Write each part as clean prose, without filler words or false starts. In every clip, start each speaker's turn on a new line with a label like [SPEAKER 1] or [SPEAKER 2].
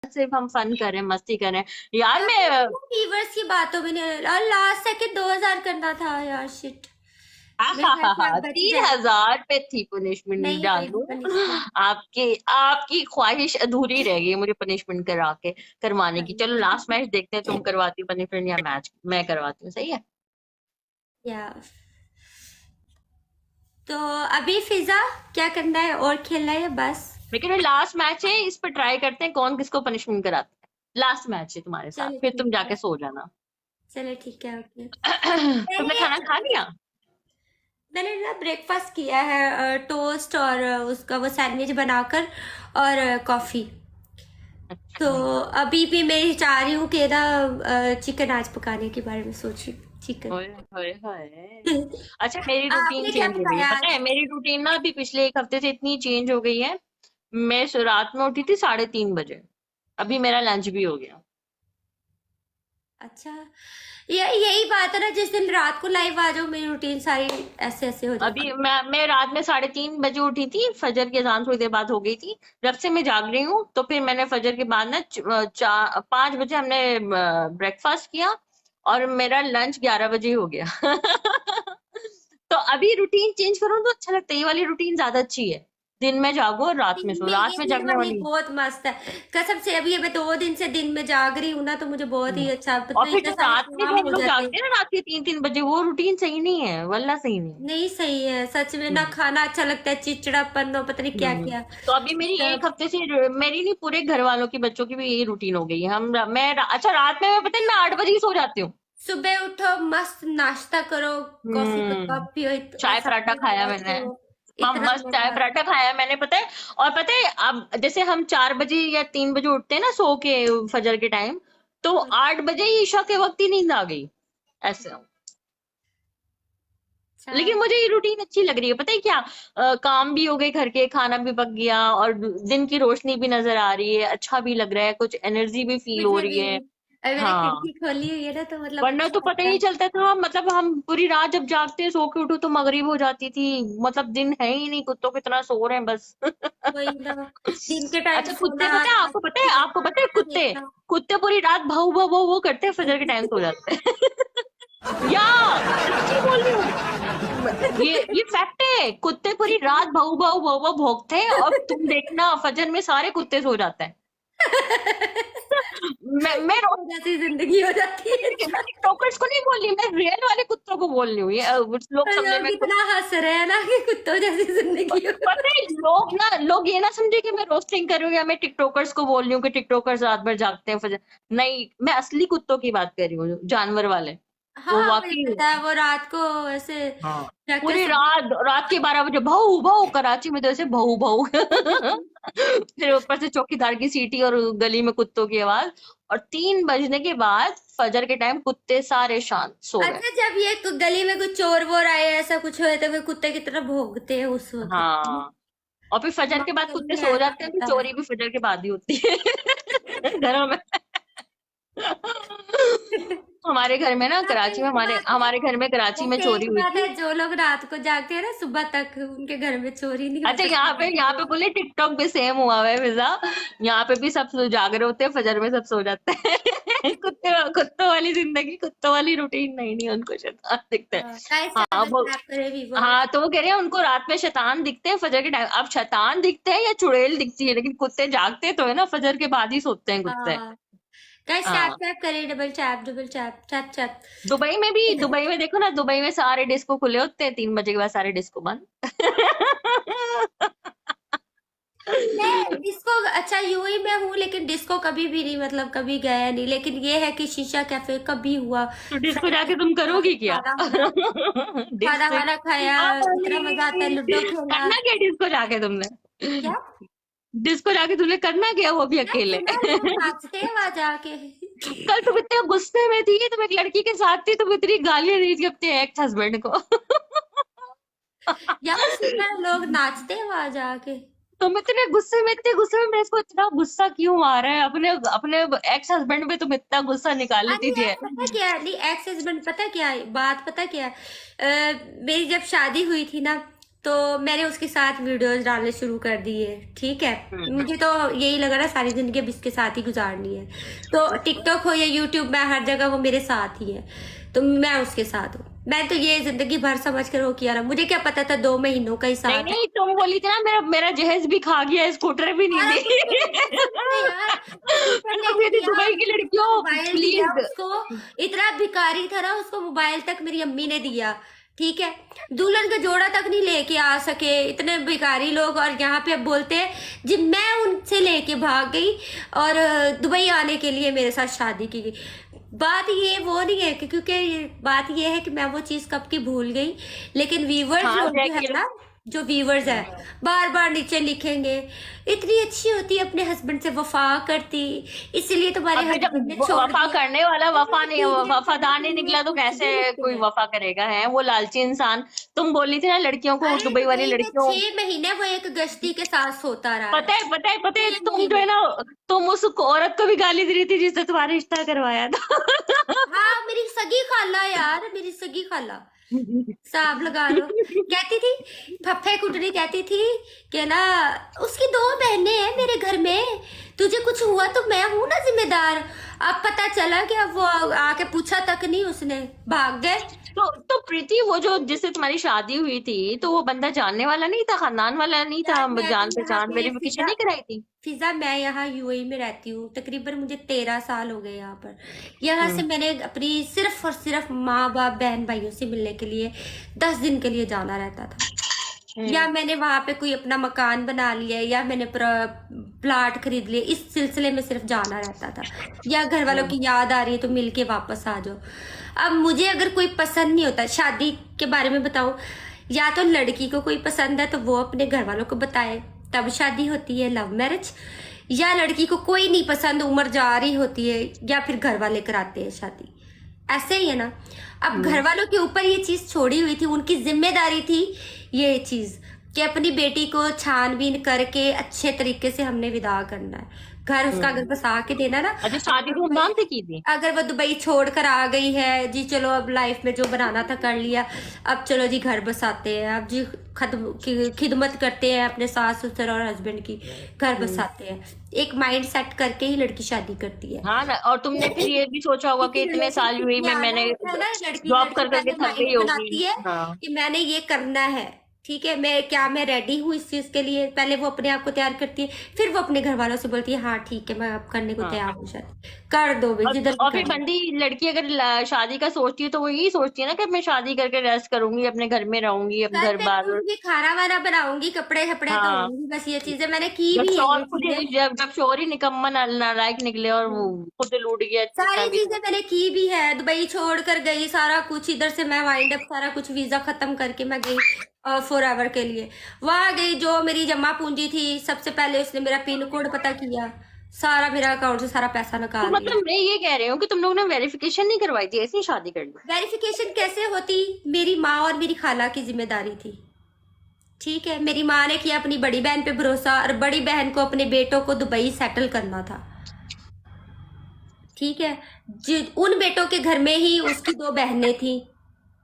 [SPEAKER 1] सिर्फ हम फन कर रहे हैं, मस्ती कर रहे हैं यार।
[SPEAKER 2] यार
[SPEAKER 1] मैं
[SPEAKER 2] फीवर्स की बातों में नहीं, और लास्ट सेकंड 2000 करना था यार, शिट। मेरे ख्याल से आप बच
[SPEAKER 1] तीन
[SPEAKER 2] जाए।
[SPEAKER 1] हजार पे थी पनिशमेंट
[SPEAKER 2] नहीं हुई
[SPEAKER 1] जानू।
[SPEAKER 2] पनिशमेंट।
[SPEAKER 1] आपकी आपकी ख्वाहिश अधूरी रह गई मुझे पनिशमेंट करा के करवाने की। चलो लास्ट मैच देखते हैं, तुम करवाती हो पनिशमेंट या मैच मैं करवाती हूँ, सही है।
[SPEAKER 2] या तो अभी फिजा क्या करना है, और खेलना है या बस?
[SPEAKER 1] लेकिन लास्ट मैच है, इस पर ट्राई करते हैं कौन किसको पनिशमेंट कराता है। लास्ट मैच है तुम्हारे साथ,
[SPEAKER 2] चलो
[SPEAKER 1] फिर
[SPEAKER 2] ठीक
[SPEAKER 1] तुम
[SPEAKER 2] है।
[SPEAKER 1] जाके सो जाना।
[SPEAKER 2] चलो ठीक है, ओके।
[SPEAKER 1] तुमने खाना खा
[SPEAKER 2] मैंने
[SPEAKER 1] लिया?
[SPEAKER 2] मैंने ना ब्रेकफास्ट किया है, टोस्ट और उसका वो सैंडविच बनाकर, और कॉफी। तो
[SPEAKER 1] अच्छा।
[SPEAKER 2] अभी भी मैं चाह रही हूँ कि ना चिकन आज पकाने के बारे में सोच रही हूँ, चिकन।
[SPEAKER 1] ओए होए होए। अच्छा, मेरी रूटीन
[SPEAKER 2] आपने क्या
[SPEAKER 1] चेंज हो गई है
[SPEAKER 2] पकाया
[SPEAKER 1] पता है।
[SPEAKER 2] आज?
[SPEAKER 1] मेरी रूटीन ना अभी पिछले एक हफ्ते से इतनी चेंज हो गई है। मैं रात में उठी थी 3:30 बजे, अभी मेरा लंच भी हो गया।
[SPEAKER 2] अच्छा, ये यही बात है ना, जिस दिन रात को लाइव आ जाओ मेरी रूटीन सारी ऐसे ऐसे हो जाती
[SPEAKER 1] अभी
[SPEAKER 2] है।
[SPEAKER 1] मैं रात में 3:30 बजे उठी थी, फजर की अजान थोड़ी देर बाद हो गई थी। जब से मैं जाग रही हूँ तो फिर मैंने फजर के बाद ना 5 बजे हमने ब्रेकफास्ट किया, और मेरा लंच 11 बजे हो गया। तो अभी रूटीन चेंज करूँ तो अच्छा लगता है, ये वाली रूटीन ज्यादा अच्छी है। दिन में जागो और रात में
[SPEAKER 2] दिन
[SPEAKER 1] सो,
[SPEAKER 2] में
[SPEAKER 1] रात
[SPEAKER 2] ये
[SPEAKER 1] में
[SPEAKER 2] दिन
[SPEAKER 1] जगने
[SPEAKER 2] वाली
[SPEAKER 1] वाली।
[SPEAKER 2] बहुत मस्त है। कसम से अभी मैं 2 दिन से दिन में जाग रही हूँ ना, तो मुझे बहुत ही
[SPEAKER 1] हम्म।
[SPEAKER 2] अच्छा,
[SPEAKER 1] और
[SPEAKER 2] मतलब
[SPEAKER 1] फिर
[SPEAKER 2] इतने
[SPEAKER 1] जो
[SPEAKER 2] सारे
[SPEAKER 1] रात में जो
[SPEAKER 2] काम
[SPEAKER 1] हम
[SPEAKER 2] हो
[SPEAKER 1] लोग
[SPEAKER 2] जाते हैं।
[SPEAKER 1] जागते हैं ना रात के 3-3 बजे, वो रूटीन सही नहीं है, वल्ला सही नहीं है।
[SPEAKER 2] नहीं सही है सच में, ना
[SPEAKER 1] हम्म।
[SPEAKER 2] खाना अच्छा लगता है, चिड़चिड़ापन और पता नहीं क्या
[SPEAKER 1] हम्म।
[SPEAKER 2] क्या
[SPEAKER 1] तो अभी मेरी एक
[SPEAKER 2] सब।
[SPEAKER 1] हफ्ते से मेरी नहीं, पूरे घर वालों की, बच्चों की भी यही रूटीन हो गई है। अच्छा, रात में मैं पता है मैं 8 बजे ही सो जाती हूँ।
[SPEAKER 2] सुबह उठो, मस्त नाश्ता करो, कॉफी का
[SPEAKER 1] हम्म।
[SPEAKER 2] कप पियो,
[SPEAKER 1] चाय पराठा
[SPEAKER 2] सामने
[SPEAKER 1] खाया
[SPEAKER 2] वाला
[SPEAKER 1] मैंने।
[SPEAKER 2] सो।
[SPEAKER 1] हाँ,
[SPEAKER 2] इतना
[SPEAKER 1] मस्त चाय
[SPEAKER 2] मजा आता
[SPEAKER 1] पराठा खाया मैंने, पता है। और पता है अब जैसे हम 4 बजे या 3 बजे उठते हैं ना सो के, फजर के टाइम, तो
[SPEAKER 2] है।
[SPEAKER 1] 8 बजे ही ईशा के वक्त ही नींद आ गई ऐसे।
[SPEAKER 2] अच्छा।
[SPEAKER 1] लेकिन मुझे ये रूटीन अच्छी लग रही है, पता है क्या, काम भी हो गए घर के, खाना भी पक गया, और दिन की रोशनी भी नजर आ रही है, अच्छा भी लग रहा है, कुछ एनर्जी भी फील हो
[SPEAKER 2] मुझे
[SPEAKER 1] रही
[SPEAKER 2] भी,
[SPEAKER 1] है।
[SPEAKER 2] अभी मैंने
[SPEAKER 1] हाँ।
[SPEAKER 2] खिड़की खोली हुई है ना, तो मतलब
[SPEAKER 1] वरना
[SPEAKER 2] अच्छा
[SPEAKER 1] तो पता ही
[SPEAKER 2] लगता
[SPEAKER 1] नहीं
[SPEAKER 2] है।
[SPEAKER 1] चलता था, मतलब हम पूरी रात जब जागते हैं, सो के उठो तो मगरिब हो जाती थी। मतलब दिन है ही नहीं, कुत्तों कितना सो रहे हैं बस।
[SPEAKER 2] वही ना, दिन के टाइम
[SPEAKER 1] अच्छा, कुत्ते
[SPEAKER 2] सोना,
[SPEAKER 1] पता है,
[SPEAKER 2] रात
[SPEAKER 1] आपको पता है,
[SPEAKER 2] को
[SPEAKER 1] आपको पता है, कुत्ते
[SPEAKER 2] देखना।
[SPEAKER 1] कुत्ते पूरी रात भाऊ भाऊ भाऊ वो करते हैं, फजर के टाइम सो जाते हैं। या सच्ची बोल रही हूँ। ये फैक्ट है, कुत्ते पूरी रात भाऊ भाऊ भाऊ भाऊ भौंकते हैं, और तुम देखना फजर में सारे कुत्ते सो जाते हैं। मैं
[SPEAKER 2] तो जैसी जिंदगी हो जाती है
[SPEAKER 1] मैं
[SPEAKER 2] इंसान।
[SPEAKER 1] टिकटॉकर्स को नहीं बोल रही, मैं रियल वाले कुत्तों को बोल रही हूँ। ये लोग
[SPEAKER 2] और
[SPEAKER 1] समझे
[SPEAKER 2] लोग
[SPEAKER 1] मैं
[SPEAKER 2] इतना हंस रहे हैं ना कि कुत्तों जैसी जिंदगी हो।
[SPEAKER 1] पता है, लोग ये ना समझे कि मैं रोस्टिंग कर रही हूँ या मैं टिकटॉकर्स को बोल रही हूँ कि टिकटॉकर्स रात भर जागते हैं फजर। नहीं, मैं असली कुत्तों की बात कर रही हूँ, जानवर वाले। वो
[SPEAKER 2] हाँ मुझे
[SPEAKER 1] वाकई।
[SPEAKER 2] पता है, वो रात को ऐसे
[SPEAKER 1] हाँ।
[SPEAKER 2] जागते
[SPEAKER 1] पूरी
[SPEAKER 2] समय।
[SPEAKER 1] रात, रात के 12 बजे भाऊ भाऊ, कराची में तो ऐसे भाऊ भाऊ। फिर ऊपर से चौकीदार की सीटी और गली में कुत्तों की आवाज। और 3 बजने के बाद फजर के टाइम कुत्ते सारे शांत सो गए।
[SPEAKER 2] अच्छा, जब ये गली में कुछ चोर वोर आए ऐसा कुछ होए, तो फिर कुत्ते की तरह भौंकते हैं उस वक्त।
[SPEAKER 1] हाँ। और फिर फजर के
[SPEAKER 2] हमारी
[SPEAKER 1] बाद
[SPEAKER 2] गली
[SPEAKER 1] कुत्ते
[SPEAKER 2] में
[SPEAKER 1] सो
[SPEAKER 2] ऐसा
[SPEAKER 1] जाते हैं, फिर
[SPEAKER 2] होता है।
[SPEAKER 1] चोरी भी फजर के बाद ही होती है। घरों में। हमारे घर में ना,
[SPEAKER 2] अच्छा
[SPEAKER 1] कराची में,
[SPEAKER 2] एक
[SPEAKER 1] हमारे
[SPEAKER 2] बात है,
[SPEAKER 1] हमारे घर में कराची में
[SPEAKER 2] वैसे
[SPEAKER 1] चोरी
[SPEAKER 2] एक
[SPEAKER 1] हुई
[SPEAKER 2] बात है,
[SPEAKER 1] थी।
[SPEAKER 2] जो लोग रात को जागते हैं ना सुबह तक, उनके घर में चोरी नहीं हो
[SPEAKER 1] अच्छा,
[SPEAKER 2] सकती
[SPEAKER 1] यहाँ
[SPEAKER 2] रात
[SPEAKER 1] पे
[SPEAKER 2] को।
[SPEAKER 1] बोले टिकटॉक पे सेम हुआ है फिजा। यहाँ पे भी सब जाग रहे होते हैं, फजर में सब सो जाते हैं। कुत्तों वाली जिंदगी, कुत्तों वाली रूटीन नहीं, नहीं उनको शैतान दिखते हैं।
[SPEAKER 2] हाँ, कैसे
[SPEAKER 1] हाँ
[SPEAKER 2] अगर
[SPEAKER 1] वो।
[SPEAKER 2] आप करे भी वो।
[SPEAKER 1] हाँ, तो वो कह रहे हैं उनको रात में शैतान दिखते हैं, फजर के टाइम अब शैतान दिखते हैं या चुड़ैल दिखती है, लेकिन कुत्ते जागते तो है ना, फजर के बाद ही सोते हैं कुत्ते।
[SPEAKER 2] हाँ, कैसे टैप
[SPEAKER 1] हाँ।
[SPEAKER 2] टैप करे, double tap tap tap.
[SPEAKER 1] Dubai में देखो ना, दुबई में सारे डिस्को खुले होते हैं, 3 बजे के बाद सारे डिस्को बंद।
[SPEAKER 2] मैं डिस्को, अच्छा यूएई में हूँ लेकिन डिस्को कभी भी नहीं, मतलब कभी गया नहीं, लेकिन ये है कि शीशा कैफे कभी हुआ।
[SPEAKER 1] तो डिस्को
[SPEAKER 2] फ्रेंड्स
[SPEAKER 1] जाके
[SPEAKER 2] के
[SPEAKER 1] तुम
[SPEAKER 2] साथ
[SPEAKER 1] करोगी क्या?
[SPEAKER 2] खाना वाना, खाना
[SPEAKER 1] डिस्को
[SPEAKER 2] वाना खाया, इतना मजा आता है, लूडो खेला।
[SPEAKER 1] करना क्या डिस्को जाके तुमने?
[SPEAKER 2] क्या?
[SPEAKER 1] डिस्को जाके तुमने करना क्या, वो भी
[SPEAKER 2] यार
[SPEAKER 1] अकेले?
[SPEAKER 2] सुना, लोग नाचते हैं वहां जाके।
[SPEAKER 1] कल तुम इतने गुस्से में थी, तुम एक लड़की के साथ थी, तुम इतनी गालियां दी थी अपने एक्स हस्बैंड को।
[SPEAKER 2] यार सुना है, लोग नाचते हैं वहां जाके।
[SPEAKER 1] तुम इतने गुस्से में, इतने गुस्से में, मैं इसको इतना गुस्सा क्यों आ रहा है अपने अपने एक्स हस्बैंड पे, तुम इतना गुस्सा निकाल लेती
[SPEAKER 2] अरे
[SPEAKER 1] थी।
[SPEAKER 2] यार पता क्या है, नहीं एक्स हस्बैंड, पता क्या है बात, पता क्या है, मेरी जब शादी हुई थी ना, तो मैंने उसके साथ वीडियोस डालने शुरू कर दिए। ठीक है,
[SPEAKER 1] हम्म।
[SPEAKER 2] मुझे तो यही लगा ना सारी जिंदगी अब इसके साथ ही गुजारनी है। तो टिकटॉक हो या यूट्यूब, मैं हर जगह वो मेरे साथ ही है, तो मैं उसके साथ हूँ। मैं तो ये जिंदगी भर समझ कर वो किया ना, मुझे क्या पता था 2 महीनों का ही
[SPEAKER 1] नहीं
[SPEAKER 2] साथ है।
[SPEAKER 1] नहीं, तुम बोली थी ना मेरा मेरा जहेज भी खा गया, स्कूटर भी नहीं
[SPEAKER 2] यार
[SPEAKER 1] दी।
[SPEAKER 2] यार, स्कूटर
[SPEAKER 1] तुम
[SPEAKER 2] लेके
[SPEAKER 1] कहती
[SPEAKER 2] दिया,
[SPEAKER 1] दुबई की लड़कियों
[SPEAKER 2] मोबाइल दिया
[SPEAKER 1] प्लीज।
[SPEAKER 2] उसको। इतना भिखारी था ना, उसको मोबाइल तक मेरी अम्मी ने दिया। ठीक है, दुल्हन का जोड़ा तक नहीं लेके आ सके इतने भिखारी लोग, और यहाँ पे अब बोलते हैं जी मैं उनसे लेके भाग गई और दुबई आने के लिए मेरे साथ शादी की गई। बात ये वो नहीं है कि, क्योंकि बात ये है कि मैं वो चीज कब की भूल गई, लेकिन व्यूवर्स
[SPEAKER 1] हाँ
[SPEAKER 2] लोग जो है
[SPEAKER 1] जैकी।
[SPEAKER 2] ना, जो व्यूवर्स है बार बार नीचे लिखेंगे इतनी अच्छी होती, अपने हस्बैंड से वफा करती, इसीलिए तुम्हारे
[SPEAKER 1] अबे जब
[SPEAKER 2] हस्बैंड ने छोड़
[SPEAKER 1] वफा
[SPEAKER 2] दिया।
[SPEAKER 1] करने वाला वफा नहीं,
[SPEAKER 2] ठीक है,
[SPEAKER 1] वफादार नहीं
[SPEAKER 2] ये
[SPEAKER 1] निकला तो
[SPEAKER 2] कुछ भी
[SPEAKER 1] कैसे
[SPEAKER 2] लिखते
[SPEAKER 1] कोई
[SPEAKER 2] हैं।
[SPEAKER 1] वफा करेगा? है वो लालची इंसान। तुम बोली थी ना लड़कियों को,
[SPEAKER 2] अरे
[SPEAKER 1] दुबई वाली
[SPEAKER 2] दुबई में
[SPEAKER 1] लड़कियों।
[SPEAKER 2] 6 महीने वो एक गश्ती के साथ सोता रहा है।
[SPEAKER 1] पता है पता है पता है,
[SPEAKER 2] छह
[SPEAKER 1] तुम जो है
[SPEAKER 2] महीने
[SPEAKER 1] ना, तुम उस औरत को भी गाली दे रही थी जिसने तुम्हारा रिश्ता करवाया था।
[SPEAKER 2] हाँ, मेरी सगी खाला यार, मेरी सगी खाला, हिसाब लगा लो। कहती थी, फफे कुटनी कहती थी कि ना उसकी 2 बहनें हैं मेरे घर में, तुझे कुछ हुआ तो मैं हूं ना जिम्मेदार। अब पता चला कि अब वो आके पूछा तक नहीं, उसने भाग गए।
[SPEAKER 1] तो प्रीति, वो जो जिससे तुम्हारी शादी हुई थी, तो वो बंदा जानने वाला नहीं था, खानदान वाला नहीं था,
[SPEAKER 2] यार मैं तो
[SPEAKER 1] जान
[SPEAKER 2] यहाँ
[SPEAKER 1] पहचान
[SPEAKER 2] पे
[SPEAKER 1] वेरिफिकेशन
[SPEAKER 2] फिजा,
[SPEAKER 1] नहीं कराई थी?
[SPEAKER 2] फिजा मैं यहाँ यूएई में रहती हूँ, तकरीबन मुझे 13 साल हो गए यहाँ पर। यहाँ से
[SPEAKER 1] हम्म।
[SPEAKER 2] मैंने अपनी सिर्फ और सिर्फ माँ बाप बहन भाइयों से मिलने के लिए 10 दिन के लिए जाना रहता था, या मैंने वहां पे कोई अपना मकान बना लिया, या मैंने प्लाट खरीद लिया, इस सिलसिले में सिर्फ जाना रहता था, या घर वालों
[SPEAKER 1] हम्म।
[SPEAKER 2] की याद आ रही है तो मिलके वापस आ जाओ। अब मुझे अगर कोई पसंद नहीं होता, शादी के बारे में बताऊं, या तो लड़की को कोई पसंद है तो वो अपने घर वालों को बताए, तब शादी होती है लव मैरिज, या लड़की को कोई नहीं पसंद, उम्र जा रही होती है, या फिर घर वाले कराते हैं शादी। ऐसे ही है ना। अब घर वालों के ऊपर ये चीज छोड़ी हुई थी, उनकी जिम्मेदारी थी ये चीज कि अपनी बेटी को छानबीन करके अच्छे तरीके से हमने विदा करना है, घर उसका अगर बसा के देना ना।
[SPEAKER 1] अच्छा, शादी धूमधाम से की थी?
[SPEAKER 2] अगर वो दुबई छोड़ कर आ गई है जी, चलो अब लाइफ में जो बनाना था कर लिया, अब चलो जी घर बसाते हैं, अब जी खिदमत करते हैं अपने सास ससुर और हस्बैंड की, घर बसाते हैं। एक माइंड सेट करके ही लड़की शादी करती है।
[SPEAKER 1] हाँ ना, और तुमने फिर ये भी सोचा होगा कि
[SPEAKER 2] क्योंकि
[SPEAKER 1] इतने साल
[SPEAKER 2] रिलेशनशिप
[SPEAKER 1] यूएई
[SPEAKER 2] में
[SPEAKER 1] में
[SPEAKER 2] आना
[SPEAKER 1] मैंने
[SPEAKER 2] होता है ना, लड़की
[SPEAKER 1] जॉब
[SPEAKER 2] लड़की
[SPEAKER 1] कर करके
[SPEAKER 2] पहले
[SPEAKER 1] थक गई
[SPEAKER 2] माइंड
[SPEAKER 1] होगी।
[SPEAKER 2] बनाती है
[SPEAKER 1] हाँ।
[SPEAKER 2] कि मैंने ये करना है। ठीक है, मैं रेडी हूँ इस चीज के लिए, पहले वो अपने आप को तैयार करती है, फिर वो अपने घर वालों से बोलती है हाँ ठीक है मैं अब करने को
[SPEAKER 1] हाँ।
[SPEAKER 2] तैयार हूँ, शादी कर दो भाई, जिधर भी
[SPEAKER 1] और फिर
[SPEAKER 2] करना।
[SPEAKER 1] बंदी लड़की अगर शादी का सोचती है तो वो यही सोचती है ना कि मैं शादी करके रेस्ट करूंगी, अपने घर में रहूंगी, अपने
[SPEAKER 2] घर
[SPEAKER 1] घर
[SPEAKER 2] पे
[SPEAKER 1] बार।
[SPEAKER 2] रहूंगी, खाना वाना बनाऊंगी, कपड़े कपड़े
[SPEAKER 1] हाँ।
[SPEAKER 2] धोऊंगी, बस ये चीजें मैंने की
[SPEAKER 1] जब
[SPEAKER 2] भी है,
[SPEAKER 1] शोर
[SPEAKER 2] ये
[SPEAKER 1] खुद
[SPEAKER 2] चीजें।
[SPEAKER 1] जब शोर ही निकम्मा नालायक निकले और वो खुद लूट गया जितना
[SPEAKER 2] सारी
[SPEAKER 1] भी
[SPEAKER 2] चीजें
[SPEAKER 1] था।
[SPEAKER 2] मैंने की भी है, दुबई छोड़ कर गई, सारा कुछ इधर से मैं वाइंड अप, सारा कुछ वीजा खत्म करके मैं गई फॉर एवर के लिए। वहां गई, जो मेरी जमा पूंजी थी सबसे पहले उसने मेरा पिन कोड पता किया, सारा मेरा अकाउंट से सारा पैसा
[SPEAKER 1] तो
[SPEAKER 2] निकाल लिया।
[SPEAKER 1] मतलब मैं ये कह रही हूँ कि तुम लोगों ने वेरिफिकेशन नहीं करवाई थी, ऐसी ही शादी कर ली?
[SPEAKER 2] वेरिफिकेशन कैसे होती, मेरी माँ और मेरी खाला की जिम्मेदारी थी। ठीक है, मेरी माँ ने किया अपनी बड़ी बहन पे भरोसा, और बड़ी बहन को अपने बेटों को दुबई सेटल करना था। ठीक है, उन बेटों के घर में ही उसकी 2 बहनें थी।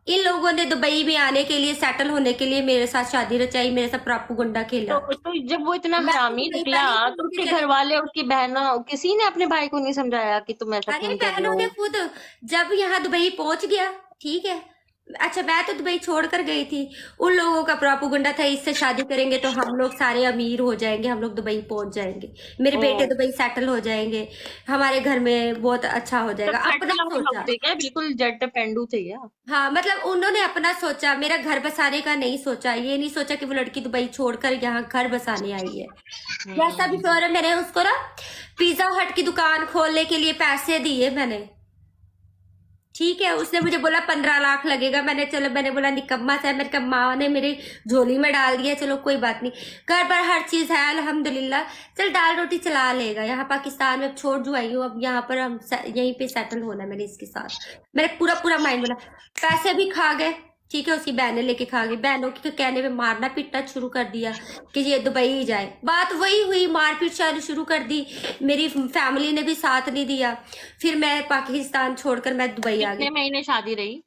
[SPEAKER 2] इन लोगों ने दुबई में आने के लिए, सेटल होने के लिए मेरे साथ शादी रचाई, मेरे साथ प्रोपेगेंडा खेला।
[SPEAKER 1] तो जब वो इतना
[SPEAKER 2] मैं तो
[SPEAKER 1] हरामी
[SPEAKER 2] दुबई
[SPEAKER 1] निकला,
[SPEAKER 2] पहले ही
[SPEAKER 1] तो
[SPEAKER 2] घूम के
[SPEAKER 1] उसके घर
[SPEAKER 2] चली गई।
[SPEAKER 1] वाले, उसकी बहनों, किसी ने अपने भाई को नहीं समझाया कि तुम ऐसा
[SPEAKER 2] अरे
[SPEAKER 1] क्यों कर रहे
[SPEAKER 2] बहनों ने
[SPEAKER 1] हो?
[SPEAKER 2] खुद, जब यहाँ दुबई पहुंच गया, ठीक है, अच्छा मैं तो दुबई छोड़कर गई थी, उन लोगों का प्रोपेगेंडा था इससे शादी करेंगे तो हम लोग सारे अमीर हो जाएंगे, हम लोग दुबई पहुंच जाएंगे, मेरे
[SPEAKER 1] ओ,
[SPEAKER 2] बेटे दुबई सेटल हो जाएंगे, हमारे घर में बहुत अच्छा हो
[SPEAKER 1] सब
[SPEAKER 2] जाएगा, अपना
[SPEAKER 1] पेट्रोल लोग
[SPEAKER 2] सोचा।
[SPEAKER 1] थे क्या? बिल्कुल जट पेंडू थे क्या?
[SPEAKER 2] हाँ, मतलब उन्होंने अपना सोचा, मेरा घर बसाने का नहीं सोचा, ये नहीं सोचा कि वो लड़की दुबई छोड़कर यहाँ घर बसाने आई है। जैसा भी
[SPEAKER 1] हम्म।
[SPEAKER 2] फ्लोर है, मैंने उसको ना पिज्जा हट की दुकान खोलने के लिए पैसे दिए मैंने। ठीक है, उसने मुझे बोला 15 लाख लगेगा, मैंने बोला निकम्मा सा है, मेरे कहा माँ ने मेरी झोली में डाल दिया, चलो कोई बात नहीं, घर पर हर चीज है अल्हम्दुलिल्लाह, चल दाल रोटी चला लेगा। यहाँ पाकिस्तान में अब छोड़ जो आई हूँ, अब यहाँ पर हम यहीं पे सेटल होना है मैंने इसके साथ। मेरे पूरा पूरा माइंड बना, पैसे भी खा गए। ठीक है, उसकी बहनें लेके खा गई, बहनों के कहने पे मारना पीटना शुरू कर दिया कि ये दुबई ही जाए, बात वही हुई, मारपीट शुरू कर दी, मेरी फैमिली ने भी साथ नहीं दिया, फिर मैं पाकिस्तान छोड़कर मैं दुबई आ
[SPEAKER 1] कितने
[SPEAKER 2] गई।
[SPEAKER 1] महीने शादी रही?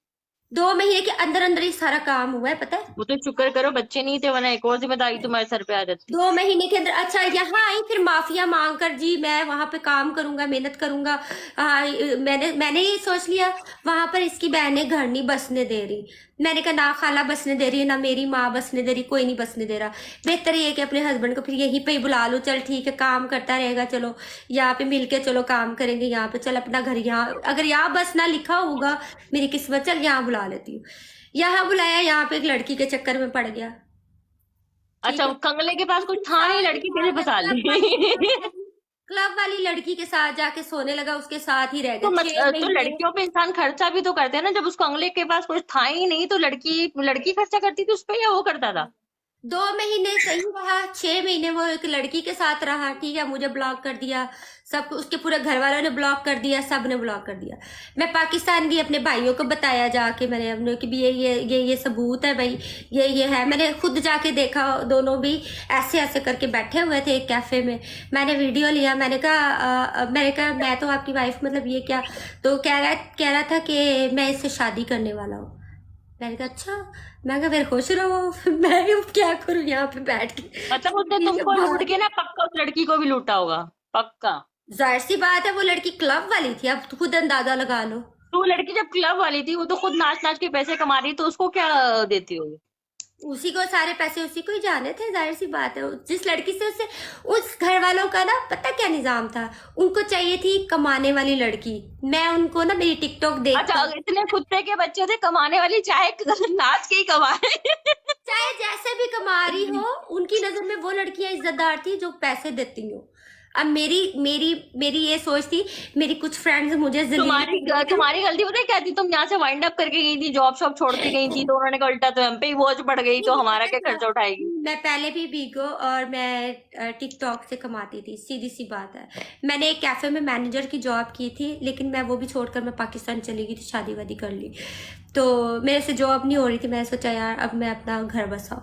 [SPEAKER 2] 2 महीने के अंदर अंदर ही सारा काम हुआ है, पता है।
[SPEAKER 1] वो तो शुक्र करो बच्चे नहीं थे, वरना एक और जिम्मेदारी तुम्हारे सर पे आ जाती।
[SPEAKER 2] 2 महीने के अंदर, अच्छा यहाँ आई फिर माफिया मांग कर, जी मैं वहां पे काम करूंगा, मेहनत करूंगा। मैंने ये सोच लिया, वहां पर इसकी बहनें घर नहीं बसने दे रही। मैंने कहा ना खाला बसने दे रही है, ना मेरी माँ बसने दे रही, कोई नहीं बसने दे रहा। बेहतर ये है कि अपने हस्बैंड को फिर यहीं पे ही बुला लो, चल ठीक है काम करता रहेगा, चलो यहाँ पे मिलके चलो काम करेंगे, यहाँ पे चल अपना घर यहाँ, अगर यहाँ बसना लिखा होगा मेरी किस्मत, चल यहाँ बुला लेती हूँ। यहाँ बुलाया, यहाँ पे एक लड़की के चक्कर में पड़ गया। ठीक
[SPEAKER 1] अच्छा,
[SPEAKER 2] है।
[SPEAKER 1] कंगले के पास कुछ था नहीं,
[SPEAKER 2] सारी
[SPEAKER 1] लड़की कैसे
[SPEAKER 2] बात है,
[SPEAKER 1] फंसा ली?
[SPEAKER 2] क्लब वाली लड़की के साथ जाके सोने लगा, उसके साथ ही रह गया
[SPEAKER 1] तो मत,
[SPEAKER 2] 6 महीने।
[SPEAKER 1] लड़कियों पे इंसान खर्चा भी तो करते हैं ना, जब उस कंगले के पास कुछ था ही नहीं तो लड़की लड़की खर्चा करती थी उस पे या वो करता था?
[SPEAKER 2] 2 महीने सही रहा, 6 महीने वो एक लड़की के साथ रहा, ठीक है। मुझे ब्लॉक कर दिया, सब उसके पूरे घर वालों ने ब्लॉक कर दिया, सब ने ब्लॉक कर दिया। मैं पाकिस्तान गई, अपने भाइयों को बताया जाके, मैंने अपने कि भी ये सबूत है भाई, ये है। मैंने खुद जाके देखा, दोनों भी ऐसे ऐसे करके बैठे हुए थे एक कैफे में। मैंने वीडियो लिया, मैंने कहा मैं तो आपकी वाइफ, मतलब ये क्या? तो कह रहा था कि मैं इससे शादी करने वाला हूँ। मैंने कहा अच्छा। मैं कहा फिर खुश रहो। मैं अब क्या करूं यहाँ पे बैठ के।
[SPEAKER 1] मतलब उसने
[SPEAKER 2] ये
[SPEAKER 1] तुमको लूट
[SPEAKER 2] बात,
[SPEAKER 1] के ना पक्का उस लड़की को भी लूटा होगा, पक्का।
[SPEAKER 2] जाहिर सी बात है, वो लड़की क्लब वाली थी, अब खुद अंदाजा लगा लो।
[SPEAKER 1] तो वो लड़की जब क्लब वाली थी, वो तो खुद नाच नाच के पैसे कमा रही, तो उसको क्या देती होगी?
[SPEAKER 2] उसी को सारे पैसे उसी को ही जाने थे, जाहिर सी बात है। जिस लड़की से उसे, उस घर वालों का ना पता क्या निजाम था, उनको चाहिए थी कमाने वाली लड़की। मैं उनको ना, मेरी टिकटॉक
[SPEAKER 1] अच्छा,
[SPEAKER 2] देखकर,
[SPEAKER 1] इतने कुत्ते के बच्चे थे, कमाने वाली चाहे नाच के ही कमाए।
[SPEAKER 2] चाहे जैसे भी कमा रही हो, उनकी नजर में वो लड़कियां इज्जतदार थी जो पैसे देती हो। अब मेरी मेरी मेरी ये सोच थी, मेरी कुछ फ्रेंड्स मुझे जलील
[SPEAKER 1] तुम्हारी
[SPEAKER 2] कर रही थी।
[SPEAKER 1] तुम्हारी गलती पता है क्या थी? तुम यहाँ से वाइंड अप करके गई थी, जॉब शॉप छोड़ के गई थी, तो उन्होंने कहा उल्टा तो हम पे ही बोझ पड़ गई, तो
[SPEAKER 2] नहीं,
[SPEAKER 1] हमारा
[SPEAKER 2] पता
[SPEAKER 1] क्या
[SPEAKER 2] क्या,
[SPEAKER 1] खर्चा उठाएगी?
[SPEAKER 2] मैं पहले भी बीगो और मैं टिकटॉक से कमाती थी, सीधी सी बात है। मैंने एक कैफे में मैनेजर की जॉब की थी, लेकिन मैं वो भी छोड़कर मैं पाकिस्तान चली गई थी, शादी वादी कर ली। तो मेरे से जॉब नहीं हो रही थी, मैंने सोचा यार अब मैं अपना घर बसाऊं,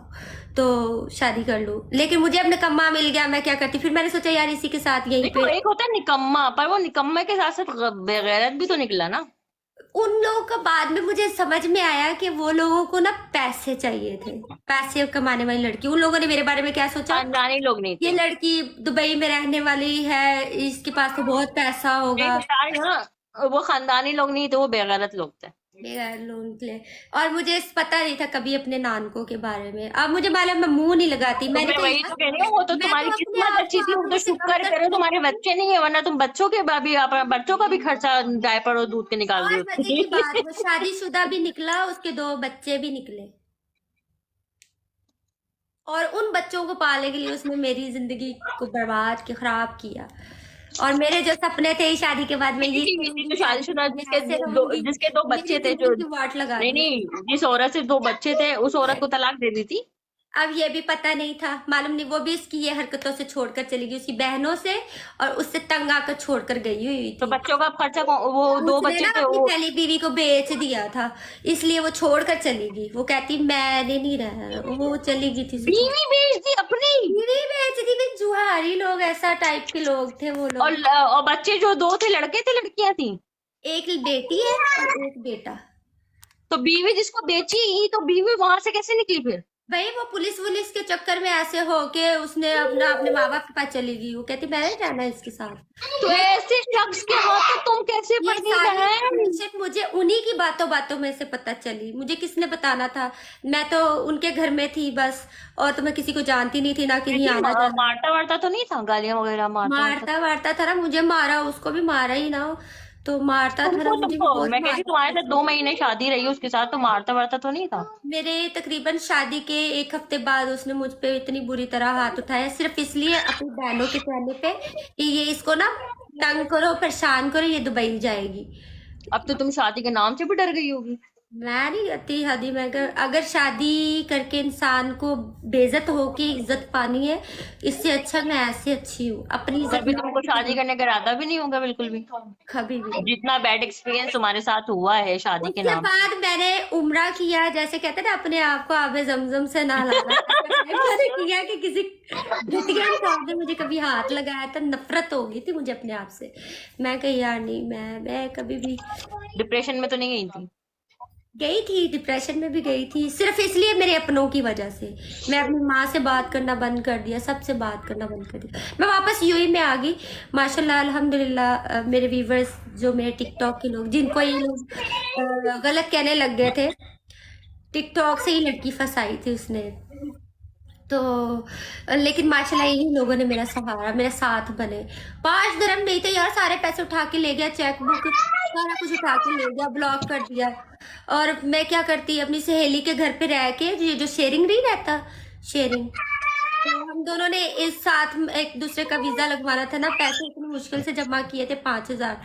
[SPEAKER 2] तो शादी कर लूं। लेकिन मुझे अब निकम्मा मिल गया, मैं क्या करती, फिर मैंने सोचा यार इसी के साथ यहीं
[SPEAKER 1] देखो,
[SPEAKER 2] पे।
[SPEAKER 1] एक होता है निकम्मा, पर वो निकम्मे के साथ साथ बेगैरत भी तो निकला ना।
[SPEAKER 2] उन लोगों का बाद में मुझे समझ में आया कि वो लोगों को ना पैसे चाहिए थे, पैसे कमाने वाली लड़की। उन लोगों ने मेरे बारे में क्या सोचा,
[SPEAKER 1] खानदानी लोग नहीं
[SPEAKER 2] ये
[SPEAKER 1] थे।
[SPEAKER 2] लड़की दुबई में रहने वाली है, इसके पास तो बहुत पैसा
[SPEAKER 1] नहीं,
[SPEAKER 2] होगा।
[SPEAKER 1] बता रही हूँ ना, वो खानदानी लोग नहीं थे, वो बेगैरत लोग थे।
[SPEAKER 2] बेकार लोन के लिए। और मुझे पता नहीं था कभी अपने नानकों के बारे में, अब मुझे मालूम, मैं मुंह नहीं लगाती।
[SPEAKER 1] तो
[SPEAKER 2] मैंने
[SPEAKER 1] मैं
[SPEAKER 2] कहा
[SPEAKER 1] वही तो
[SPEAKER 2] यार,
[SPEAKER 1] कह रही हूँ, वो तो
[SPEAKER 2] मैं
[SPEAKER 1] तुम्हारी
[SPEAKER 2] तो अपने
[SPEAKER 1] किस्मत
[SPEAKER 2] आप
[SPEAKER 1] अच्छी
[SPEAKER 2] को
[SPEAKER 1] थी, वो तो
[SPEAKER 2] आंखों से
[SPEAKER 1] शुक्र
[SPEAKER 2] कमतर
[SPEAKER 1] करो तुम्हारे
[SPEAKER 2] समझती हूँ।
[SPEAKER 1] बच्चे नहीं है, वरना तुम बच्चों के भी अपना बच्चों का भी खर्चा डायपर और दूध के निकाल
[SPEAKER 2] और
[SPEAKER 1] रही
[SPEAKER 2] मजे की बात,
[SPEAKER 1] होती।
[SPEAKER 2] वो शादीशुदा भी निकला, उसके 2 बच्चे भी निकले, और उन बच्चों को पालने के लिए उसने मेरी जिंदगी को बर्बाद के खराब किया। और मेरे जो सपने थे शादी के बाद, मैं ये
[SPEAKER 1] नहीं, नहीं,
[SPEAKER 2] करूंगी,
[SPEAKER 1] जो
[SPEAKER 2] शादी के
[SPEAKER 1] शादीशुदा
[SPEAKER 2] बाद मैं ऐसे रहूंगी,
[SPEAKER 1] जिसके दो
[SPEAKER 2] मेरी
[SPEAKER 1] बच्चे थे, जो,
[SPEAKER 2] जिंदगी की वाट लगा
[SPEAKER 1] नहीं
[SPEAKER 2] दी।
[SPEAKER 1] नहीं, जिस औरत से 2 बच्चे थे, उस औरत को तलाक दे दी थी।
[SPEAKER 2] अब ये भी पता नहीं था, मालूम नहीं, वो भी इसकी ये हरकतों से छोड़कर चली गई, उसकी बहनों से, और उससे तंग आकर छोड़कर गई हुई
[SPEAKER 1] तो
[SPEAKER 2] थी।
[SPEAKER 1] बच्चों का खर्चा वो दो
[SPEAKER 2] उसने
[SPEAKER 1] बच्चे
[SPEAKER 2] ना
[SPEAKER 1] थे
[SPEAKER 2] अपनी
[SPEAKER 1] वो।
[SPEAKER 2] पहली बीवी को बेच दिया था, इसलिए वो छोड़कर चली गई। वो कहती मैंने नहीं रहा, वो चली गई थी उसे छोड़।
[SPEAKER 1] बीवी बेच दी अपनी?
[SPEAKER 2] बीवी बेच दी, वे जुहारी लोग, ऐसा टाइप के लोग थे वो लोग।
[SPEAKER 1] और बच्चे जो 2 थे, लड़के थे लड़कियां थी?
[SPEAKER 2] एक बेटी है और एक बेटा।
[SPEAKER 1] तो बीवी जिसको बेची, तो बीवी वहां से कैसे निकली फिर?
[SPEAKER 2] भाई वो पुलिस वुलिस के चक्कर में ऐसे हो के उसने अपने माँ बाप के पास चली गई। वो कहती मैंने रहना इसके साथ।
[SPEAKER 1] तो
[SPEAKER 2] ये
[SPEAKER 1] ऐसे शख्स के हाथ तुम कैसे
[SPEAKER 2] ये
[SPEAKER 1] पड़ गई
[SPEAKER 2] सारी
[SPEAKER 1] बहन?
[SPEAKER 2] information मुझे उन्हीं की बातों बातों में से पता चली। मुझे किसने बताना था, मैं तो उनके घर में थी बस, और तो मैं किसी को जानती नहीं थी, ना कहीं
[SPEAKER 1] लेकिन
[SPEAKER 2] आना जाना।
[SPEAKER 1] मारता वारता तो नहीं था, गालियां वगैरह मारता वारता?
[SPEAKER 2] मारता वारता था ना, मुझे मारा, उसको भी मारा ही ना, तो मारता था ना,
[SPEAKER 1] तुमको
[SPEAKER 2] मुझे भी
[SPEAKER 1] तुमको
[SPEAKER 2] बहुत
[SPEAKER 1] मैं कहती
[SPEAKER 2] मारा।
[SPEAKER 1] तुम्हारे साथ 2 महीने शादी रही उसके साथ, तो मारता वारता तो नहीं था?
[SPEAKER 2] मेरे तकरीबन शादी के 1 हफ्ते बाद उसने मुझ पे इतनी बुरी तरह हाथ उठाया, सिर्फ इसलिए अपनी बहनों के कहने पे कि ये इसको ना तंग करो, परेशान करो, ये दुबई जाएगी।
[SPEAKER 1] अब तो तुम शादी के नाम से भी डर गई होगी।
[SPEAKER 2] मैं नहीं करती शादी। मैं अगर शादी करके इंसान को बेइज्जत होके इज्जत पानी है, इससे अच्छा मैं ऐसे अच्छी हूँ, अपनी इज्जत
[SPEAKER 1] तभी तुमको शादी
[SPEAKER 2] ना
[SPEAKER 1] करने का इरादा भी नहीं होगा बिल्कुल भी,
[SPEAKER 2] कभी भी।
[SPEAKER 1] जितना बैड एक्सपीरियंस तुम्हारे साथ हुआ है शादी के
[SPEAKER 2] उसके
[SPEAKER 1] नाम पे।
[SPEAKER 2] बाद मैंने उम्रा किया, जैसे कहते हैं ना अपने आप को आबे जमजम से नहलाना, मैंने किया कि किसी घटिया इंसान ने मुझे कभी हाथ लगाया था, नफरत हो गई थी मुझे अपने आप से। मैं कही यार नहीं, मैं कभी भी।
[SPEAKER 1] डिप्रेशन में तो नहीं गई थी?
[SPEAKER 2] गई थी, डिप्रेशन में भी गई थी, सिर्फ इसलिए मेरे अपनों की वजह से। मैं अपनी माँ से बात करना बंद कर दिया, सबसे बात करना बंद कर दिया, मैं वापस यूएई में आ गई। माशाल्लाह अल्हम्दुलिल्लाह, मेरे व्यूवर्स जो मेरे टिकटॉक के लोग, जिनको ये लोग गलत कहने लग गए थे, टिकटॉक से ही लड़की फंसाई थी उसने, तो लेकिन माशाल्लाह यही लोगों ने मेरा सहारा, मेरा साथ बने। 5 dirham नहीं थे यार, सारे पैसे उठा के ले गया, चेक बुक सारा कुछ उठा के ले गया, ब्लॉक कर दिया। और मैं क्या करती, अपनी सहेली के घर पे रह के, ये जो शेयरिंग नहीं रहता, शेयरिंग, तो हम दोनों ने इस साथ में एक दूसरे का वीजा लगवाना था ना, पैसे इतनी मुश्किल से जमा किए थे 5,000,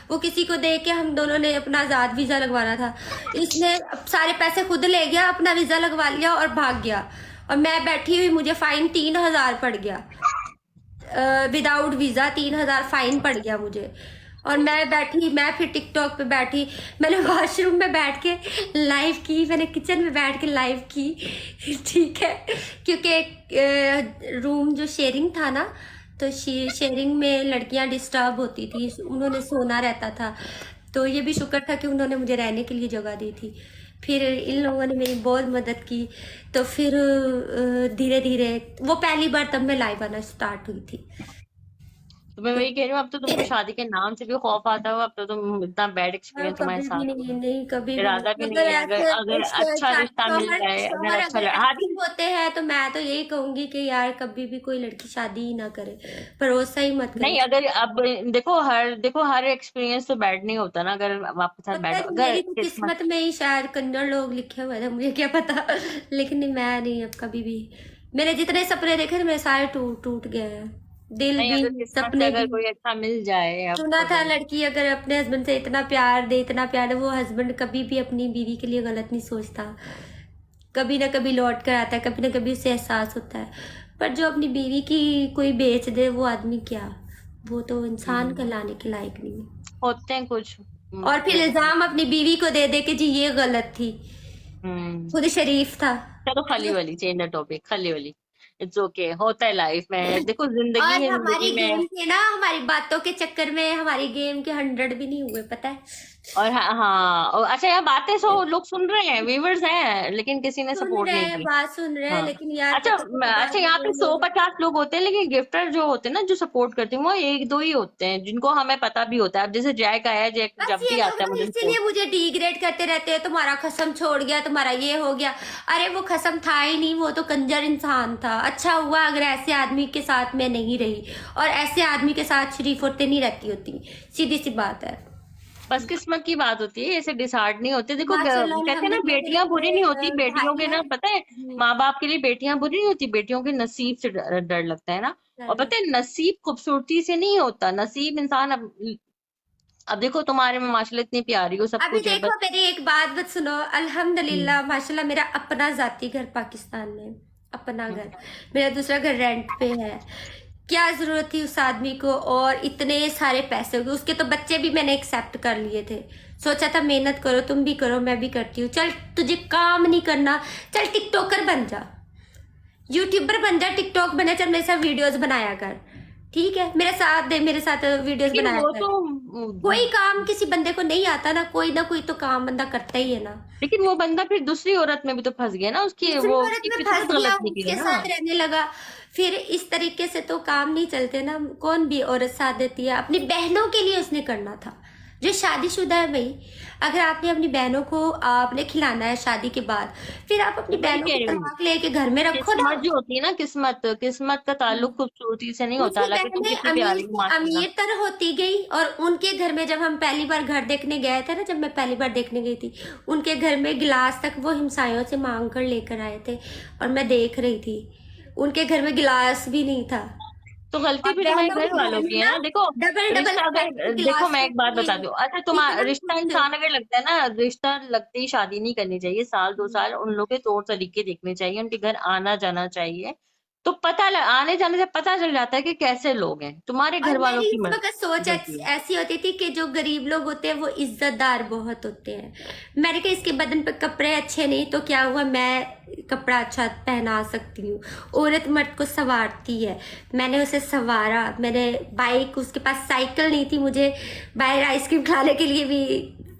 [SPEAKER 2] वो किसी को दे के हम दोनों ने अपना आजाद वीजा लगवाना था। इसने सारे पैसे खुद ले गया, अपना वीजा लगवा लिया और भाग गया, और मैं बैठी हुई, मुझे फाइन 3,000 पड़ गया, विदाउट वीजा 3,000 फाइन पड़ गया मुझे। और मैं बैठी, मैं फिर टिकटॉक पे बैठी, मैंने वॉशरूम में बैठ के लाइव की, मैंने किचन में बैठ के लाइव की, ठीक है, क्योंकि रूम जो शेयरिंग था ना, तो शेयरिंग में लड़कियां डिस्टर्ब होती थी, उन्होंने सोना रहता था, तो ये भी शुक्र था कि उन्होंने मुझे रहने के लिए जगह दी थी। फिर इन लोगों ने मेरी बहुत मदद की, तो फिर धीरे धीरे, वो पहली बार तब मैं लाइव आना स्टार्ट हुई थी।
[SPEAKER 1] तो मैं वही कह रही हूँ, अब तो तुमको शादी के नाम से भी खौफ आता हो, अब तो तुम इतना बैड एक्सपीरियंस तुम्हारे
[SPEAKER 2] कभी
[SPEAKER 1] साथ
[SPEAKER 2] भी
[SPEAKER 1] हो
[SPEAKER 2] नहीं,
[SPEAKER 1] गया,
[SPEAKER 2] नहीं कभी भी नहीं,
[SPEAKER 1] इरादा भी
[SPEAKER 2] अगर
[SPEAKER 1] नहीं है, अगर
[SPEAKER 2] ऐसे
[SPEAKER 1] अगर अच्छा रिश्ता मिल
[SPEAKER 2] शौहर
[SPEAKER 1] जाए, अगर
[SPEAKER 2] शौहर
[SPEAKER 1] अच्छा
[SPEAKER 2] अगर
[SPEAKER 1] हाँ
[SPEAKER 2] एक्टिव होते हैं, तो मैं तो यही कहूंगी कि यार कभी भी कोई लड़की शादी ही ना करे, भरोसा ही मत
[SPEAKER 1] नहीं,
[SPEAKER 2] करे।
[SPEAKER 1] अगर अब देखो हर एक्सपीरियंस तो बैड नहीं होता ना, अगर आपके साथ
[SPEAKER 2] पता
[SPEAKER 1] बैड,
[SPEAKER 2] नहीं,
[SPEAKER 1] अगर
[SPEAKER 2] मेरी तो
[SPEAKER 1] किस्मत।
[SPEAKER 2] किस्मत में ही शायद कन्नड़ लोग लिखे हुए थे, मुझे क्या पता, लेकिन नहीं, मैं नहीं, अब कभी भी, मैंने जितने सपने देखे थे मेरे सारे टूट टूट गए हैं, दिल
[SPEAKER 1] नहीं,
[SPEAKER 2] भी,
[SPEAKER 1] अगर किस्मत से
[SPEAKER 2] सपने
[SPEAKER 1] अगर
[SPEAKER 2] भी।
[SPEAKER 1] कोई अच्छा मिल जाए
[SPEAKER 2] सुना
[SPEAKER 1] आपको
[SPEAKER 2] था
[SPEAKER 1] तो।
[SPEAKER 2] लड़की अगर अपने हस्बैंड से इतना प्यार दे, इतना प्यार दे, वो हस्बैंड कभी भी अपनी बीवी के लिए गलत नहीं सोचता, कभी ना कभी लौट कर आता है, कभी ना कभी उसे एहसास होता है। पर जो अपनी बीवी की कोई बेच दे, वो आदमी क्या, वो तो इंसान
[SPEAKER 1] हम्म,
[SPEAKER 2] कहलाने के लायक नहीं है।
[SPEAKER 1] होते हैं कुछ।
[SPEAKER 2] और फिर
[SPEAKER 1] देखो।
[SPEAKER 2] इल्जाम अपनी बीवी को दे दे कि जी ये गलत थी,
[SPEAKER 1] हम्म।
[SPEAKER 2] खुद शरीफ था।
[SPEAKER 1] चलो, खली वाली चेंज द टॉपिक, खली वाली। इट्स ओके, होता है लाइफ में, देखो जिंदगी
[SPEAKER 2] और
[SPEAKER 1] है,
[SPEAKER 2] हमारी
[SPEAKER 1] जिंदगी में।
[SPEAKER 2] गेम के ना, हमारी बातों के चक्कर में हमारी गेम के 100 भी नहीं हुए, पता है।
[SPEAKER 1] और हाँ हाँ, और अच्छा, यार बातें सो लोग सुन रहे हैं, व्यूवर्स हैं, लेकिन किसी ने
[SPEAKER 2] सुन
[SPEAKER 1] सपोर्ट
[SPEAKER 2] रहे
[SPEAKER 1] नहीं
[SPEAKER 2] हैं,
[SPEAKER 1] की।
[SPEAKER 2] बात सुन रहे हैं,
[SPEAKER 1] हाँ।
[SPEAKER 2] लेकिन यार
[SPEAKER 1] अच्छा।
[SPEAKER 2] पता नहीं
[SPEAKER 1] अच्छा, यहाँ पे
[SPEAKER 2] बात,
[SPEAKER 1] 150 लोग होते हैं, लेकिन गिफ्टर जो होते हैं ना, जो सपोर्ट करते हैं, वो एक दो ही होते हैं, जिनको हमें पता भी होता है। अब जैसे जैक आया, जैक
[SPEAKER 2] बस
[SPEAKER 1] जब
[SPEAKER 2] ये
[SPEAKER 1] भी
[SPEAKER 2] लोग
[SPEAKER 1] आता है
[SPEAKER 2] ना
[SPEAKER 1] मुझे
[SPEAKER 2] इसीलिए
[SPEAKER 1] सपोर्ट।
[SPEAKER 2] मुझे डिग्रेड करते रहते हैं, तुम्हारा खसम छोड़ गया, तुम्हारा ये हो गया। अरे वो खसम था ही नहीं, वो तो कंजर इंसान था। अच्छा हुआ अगर ऐसे आदमी के साथ मैं नहीं रही, और ऐसे आदमी के साथ शरीफ औरतें नहीं रहती होती, सीधी सी बात है।
[SPEAKER 1] बस किस्मत की बात होती है, ऐसे डिसाइड नहीं होते। देखो
[SPEAKER 2] माशाल्लाह
[SPEAKER 1] कहते हैं ना,
[SPEAKER 2] अल्हम्दुलिल्लाह मेरे
[SPEAKER 1] बेटियां बुरी नहीं होती, बेटियों के
[SPEAKER 2] भाई
[SPEAKER 1] ना,
[SPEAKER 2] हैं।
[SPEAKER 1] पता है, माँ बाप के लिए बेटियां बुरी नहीं होती, बेटियों के नसीब से डर लगता है ना। और
[SPEAKER 2] हम्म।
[SPEAKER 1] पता है, नसीब खूबसूरती से नहीं होता, नसीब इंसान अब देखो तुम्हारे में माशाल्लाह इतनी प्यारी हो, सब
[SPEAKER 2] अभी
[SPEAKER 1] कुछ है,
[SPEAKER 2] देखो
[SPEAKER 1] बस।
[SPEAKER 2] मेरी एक बात सुनो,
[SPEAKER 1] हम्म।
[SPEAKER 2] अल्हम्दुलिल्लाह माशाल्लाह मेरा अपना जाती घर पाकिस्तान में, अपना
[SPEAKER 1] हम्म।
[SPEAKER 2] घर, मेरा दूसरा घर रेंट पे है। क्या जरूरत थी उस आदमी को, और इतने सारे पैसे हो गए उसके, तो बच्चे भी मैंने एक्सेप्ट कर लिए थे। सोचा था मेहनत करो, तुम भी करो, मैं भी करती हूँ, चल तुझे काम नहीं करना, चल टिकटॉकर बन जा, यूट्यूबर बन जा, टिकटॉक बना, चल मेरे साथ वीडियोस बनाया कर, ठीक है, मेरे साथ दे, मेरे साथ वीडियोस
[SPEAKER 1] लेकिन
[SPEAKER 2] बनाया
[SPEAKER 1] वो
[SPEAKER 2] कर।
[SPEAKER 1] तो
[SPEAKER 2] कोई काम किसी बंदे को नहीं आता ना, कोई तो काम बंदा करता ही है ना।
[SPEAKER 1] लेकिन वो बंदा फिर दूसरी औरत में भी तो फंस गया ना, उसकी
[SPEAKER 2] दूसरी
[SPEAKER 1] वो
[SPEAKER 2] औरत
[SPEAKER 1] उसकी
[SPEAKER 2] में फंस
[SPEAKER 1] फितरत
[SPEAKER 2] गया,
[SPEAKER 1] गलत निकली
[SPEAKER 2] उसके
[SPEAKER 1] ना।
[SPEAKER 2] साथ रहने लगा। फिर इस तरीके से तो काम नहीं चलते ना, कौन भी औरत साथ देती है, अपनी बहनों के लिए उसने करना था, जो शादीशुदा है भाई। अगर आपने अपनी बहनों को आपने खिलाना है शादी के बाद, फिर आप अपनी
[SPEAKER 1] वही
[SPEAKER 2] बहनों
[SPEAKER 1] कह
[SPEAKER 2] को
[SPEAKER 1] रही हूँ,
[SPEAKER 2] तलाक लेके घर में रखो ना।
[SPEAKER 1] किस्मत जो होती है ना, किस्मत किस्मत का ताल्लुक खूबसूरती से नहीं होता,
[SPEAKER 2] उसकी
[SPEAKER 1] हालांकि तुम
[SPEAKER 2] बहनें
[SPEAKER 1] कितनी
[SPEAKER 2] अमीर
[SPEAKER 1] प्यारी हो
[SPEAKER 2] से
[SPEAKER 1] माशाल्लाह।
[SPEAKER 2] अमीर तर होती गई, और उनके घर में जब हम पहली बार घर देखने गए थे ना, जब मैं पहली बार देखने गई थी, उनके घर में गिलास तक वो हिमसायों से मांग कर लेकर आए थे, और मैं देख रही थी, उनके घर में गिलास भी नहीं था।
[SPEAKER 1] तो गलती
[SPEAKER 2] और
[SPEAKER 1] भी तुम्हारे
[SPEAKER 2] बहनों
[SPEAKER 1] घर
[SPEAKER 2] के घर
[SPEAKER 1] वालों
[SPEAKER 2] में
[SPEAKER 1] की है
[SPEAKER 2] ना
[SPEAKER 1] ना, देखो।
[SPEAKER 2] डबल डबल
[SPEAKER 1] रिश्ता
[SPEAKER 2] पैकेट
[SPEAKER 1] अगर देखो,
[SPEAKER 2] गिलास
[SPEAKER 1] मैं एक बात
[SPEAKER 2] रखे
[SPEAKER 1] बता
[SPEAKER 2] हैं,
[SPEAKER 1] दूं, अच्छा, तुम्हारा
[SPEAKER 2] इतना
[SPEAKER 1] रिश्ता
[SPEAKER 2] कुछ।
[SPEAKER 1] इंसान अगर लगता है ना, रिश्ता लगते ही शादी नहीं करनी चाहिए, साल 2 साल उन लोग के तौर तरीके देखने चाहिए, उनके घर आना जाना चाहिए, तो आने जाने से पता चल जाता है कि कैसे लोग हैं, तुम्हारे
[SPEAKER 2] और
[SPEAKER 1] घर वालों
[SPEAKER 2] मेरी
[SPEAKER 1] की
[SPEAKER 2] उस वक्त सोच
[SPEAKER 1] गलती है।
[SPEAKER 2] ऐसी होती थी कि जो गरीब लोग होते हैं वो इज्जतदार बहुत होते हैं। मैंने कहा इसके बदन पे कपड़े अच्छे नहीं तो क्या हुआ, मैं कपड़ा अच्छा पहना सकती हूँ, औरत मर्द को संवारती है। मैंने उसे संवारा, मैंने बाइक, उसके पास साइकिल नहीं थी, मुझे बाहर आइसक्रीम खाने के लिए भी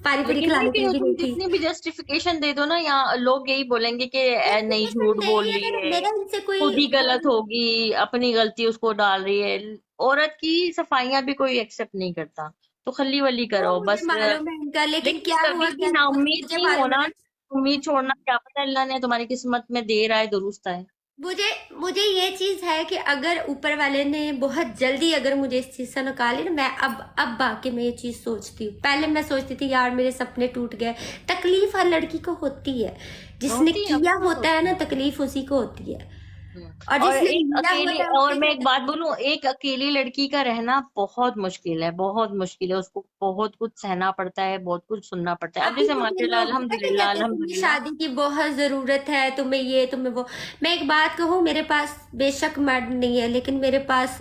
[SPEAKER 2] पानी पूरी
[SPEAKER 1] लेकिन वही
[SPEAKER 2] खिलाने के
[SPEAKER 1] कह
[SPEAKER 2] लिए
[SPEAKER 1] रही
[SPEAKER 2] भी
[SPEAKER 1] हूँ, तुम
[SPEAKER 2] नहीं थी।
[SPEAKER 1] जितनी भी जस्टिफिकेशन दे दो ना, यहाँ लोग यही बोलेंगे कि नहीं,
[SPEAKER 2] Justification
[SPEAKER 1] झूठ बोल
[SPEAKER 2] नहीं
[SPEAKER 1] रही
[SPEAKER 2] है,
[SPEAKER 1] है,
[SPEAKER 2] मेरा इनसे कोई
[SPEAKER 1] खुद ही
[SPEAKER 2] वो
[SPEAKER 1] गलत होगी, अपनी गलती उसको डाल रही है। औरत की सफाइयां भी कोई एक्सेप्ट नहीं करता, तो खली वली
[SPEAKER 2] वो
[SPEAKER 1] करो
[SPEAKER 2] मुझे
[SPEAKER 1] बस।
[SPEAKER 2] मालूम है इनका, लेकिन
[SPEAKER 1] लेकिन
[SPEAKER 2] क्या हुआ
[SPEAKER 1] कभी भी
[SPEAKER 2] क्या
[SPEAKER 1] ना
[SPEAKER 2] नहीं,
[SPEAKER 1] उम्मीद
[SPEAKER 2] मुझे
[SPEAKER 1] नहीं
[SPEAKER 2] मालूम
[SPEAKER 1] होना,
[SPEAKER 2] है।
[SPEAKER 1] उम्मीद छोड़ना, क्या पता अल्लाह ने तुम्हारी किस्मत में दे रहा है, दुरुस्त है।
[SPEAKER 2] मुझे मुझे ये चीज है कि अगर ऊपर वाले ने बहुत जल्दी अगर मुझे इस चीज से निकाली ना, मैं अब बाकी मैं ये चीज सोचती हूँ। पहले मैं सोचती थी यार मेरे सपने टूट गए। तकलीफ हर लड़की को होती है, जिसने
[SPEAKER 1] होती है,
[SPEAKER 2] किया
[SPEAKER 1] ऑफ कोर्स
[SPEAKER 2] होता है
[SPEAKER 1] होती
[SPEAKER 2] ना,
[SPEAKER 1] है।
[SPEAKER 2] तकलीफ उसी को होती है।
[SPEAKER 1] हम्म।
[SPEAKER 2] और
[SPEAKER 1] और
[SPEAKER 2] जिसने
[SPEAKER 1] एक
[SPEAKER 2] मिला
[SPEAKER 1] अकेली,
[SPEAKER 2] होता है
[SPEAKER 1] और
[SPEAKER 2] उसके
[SPEAKER 1] मैं
[SPEAKER 2] घर
[SPEAKER 1] एक
[SPEAKER 2] तक।
[SPEAKER 1] बात बोलूं, एक अकेली लड़की का रहना बहुत मुश्किल है, बहुत मुश्किल है। उसको बहुत कुछ सहना पड़ता है, बहुत कुछ सुनना पड़ता है। अब
[SPEAKER 2] अभी
[SPEAKER 1] जैसे
[SPEAKER 2] मुझे
[SPEAKER 1] माशाल्लाह,
[SPEAKER 2] लोग पता क्या
[SPEAKER 1] अल्हम्दुलिल्लाह
[SPEAKER 2] कहते हैं, तुम्हें
[SPEAKER 1] अल्हम्दुलिल्लाह।
[SPEAKER 2] शादी की बहुत जरूरत है, तुम्हें ये तुम्हें वो। मैं एक बात कहूँ, मेरे पास बेशक मर्द नहीं है, लेकिन मेरे पास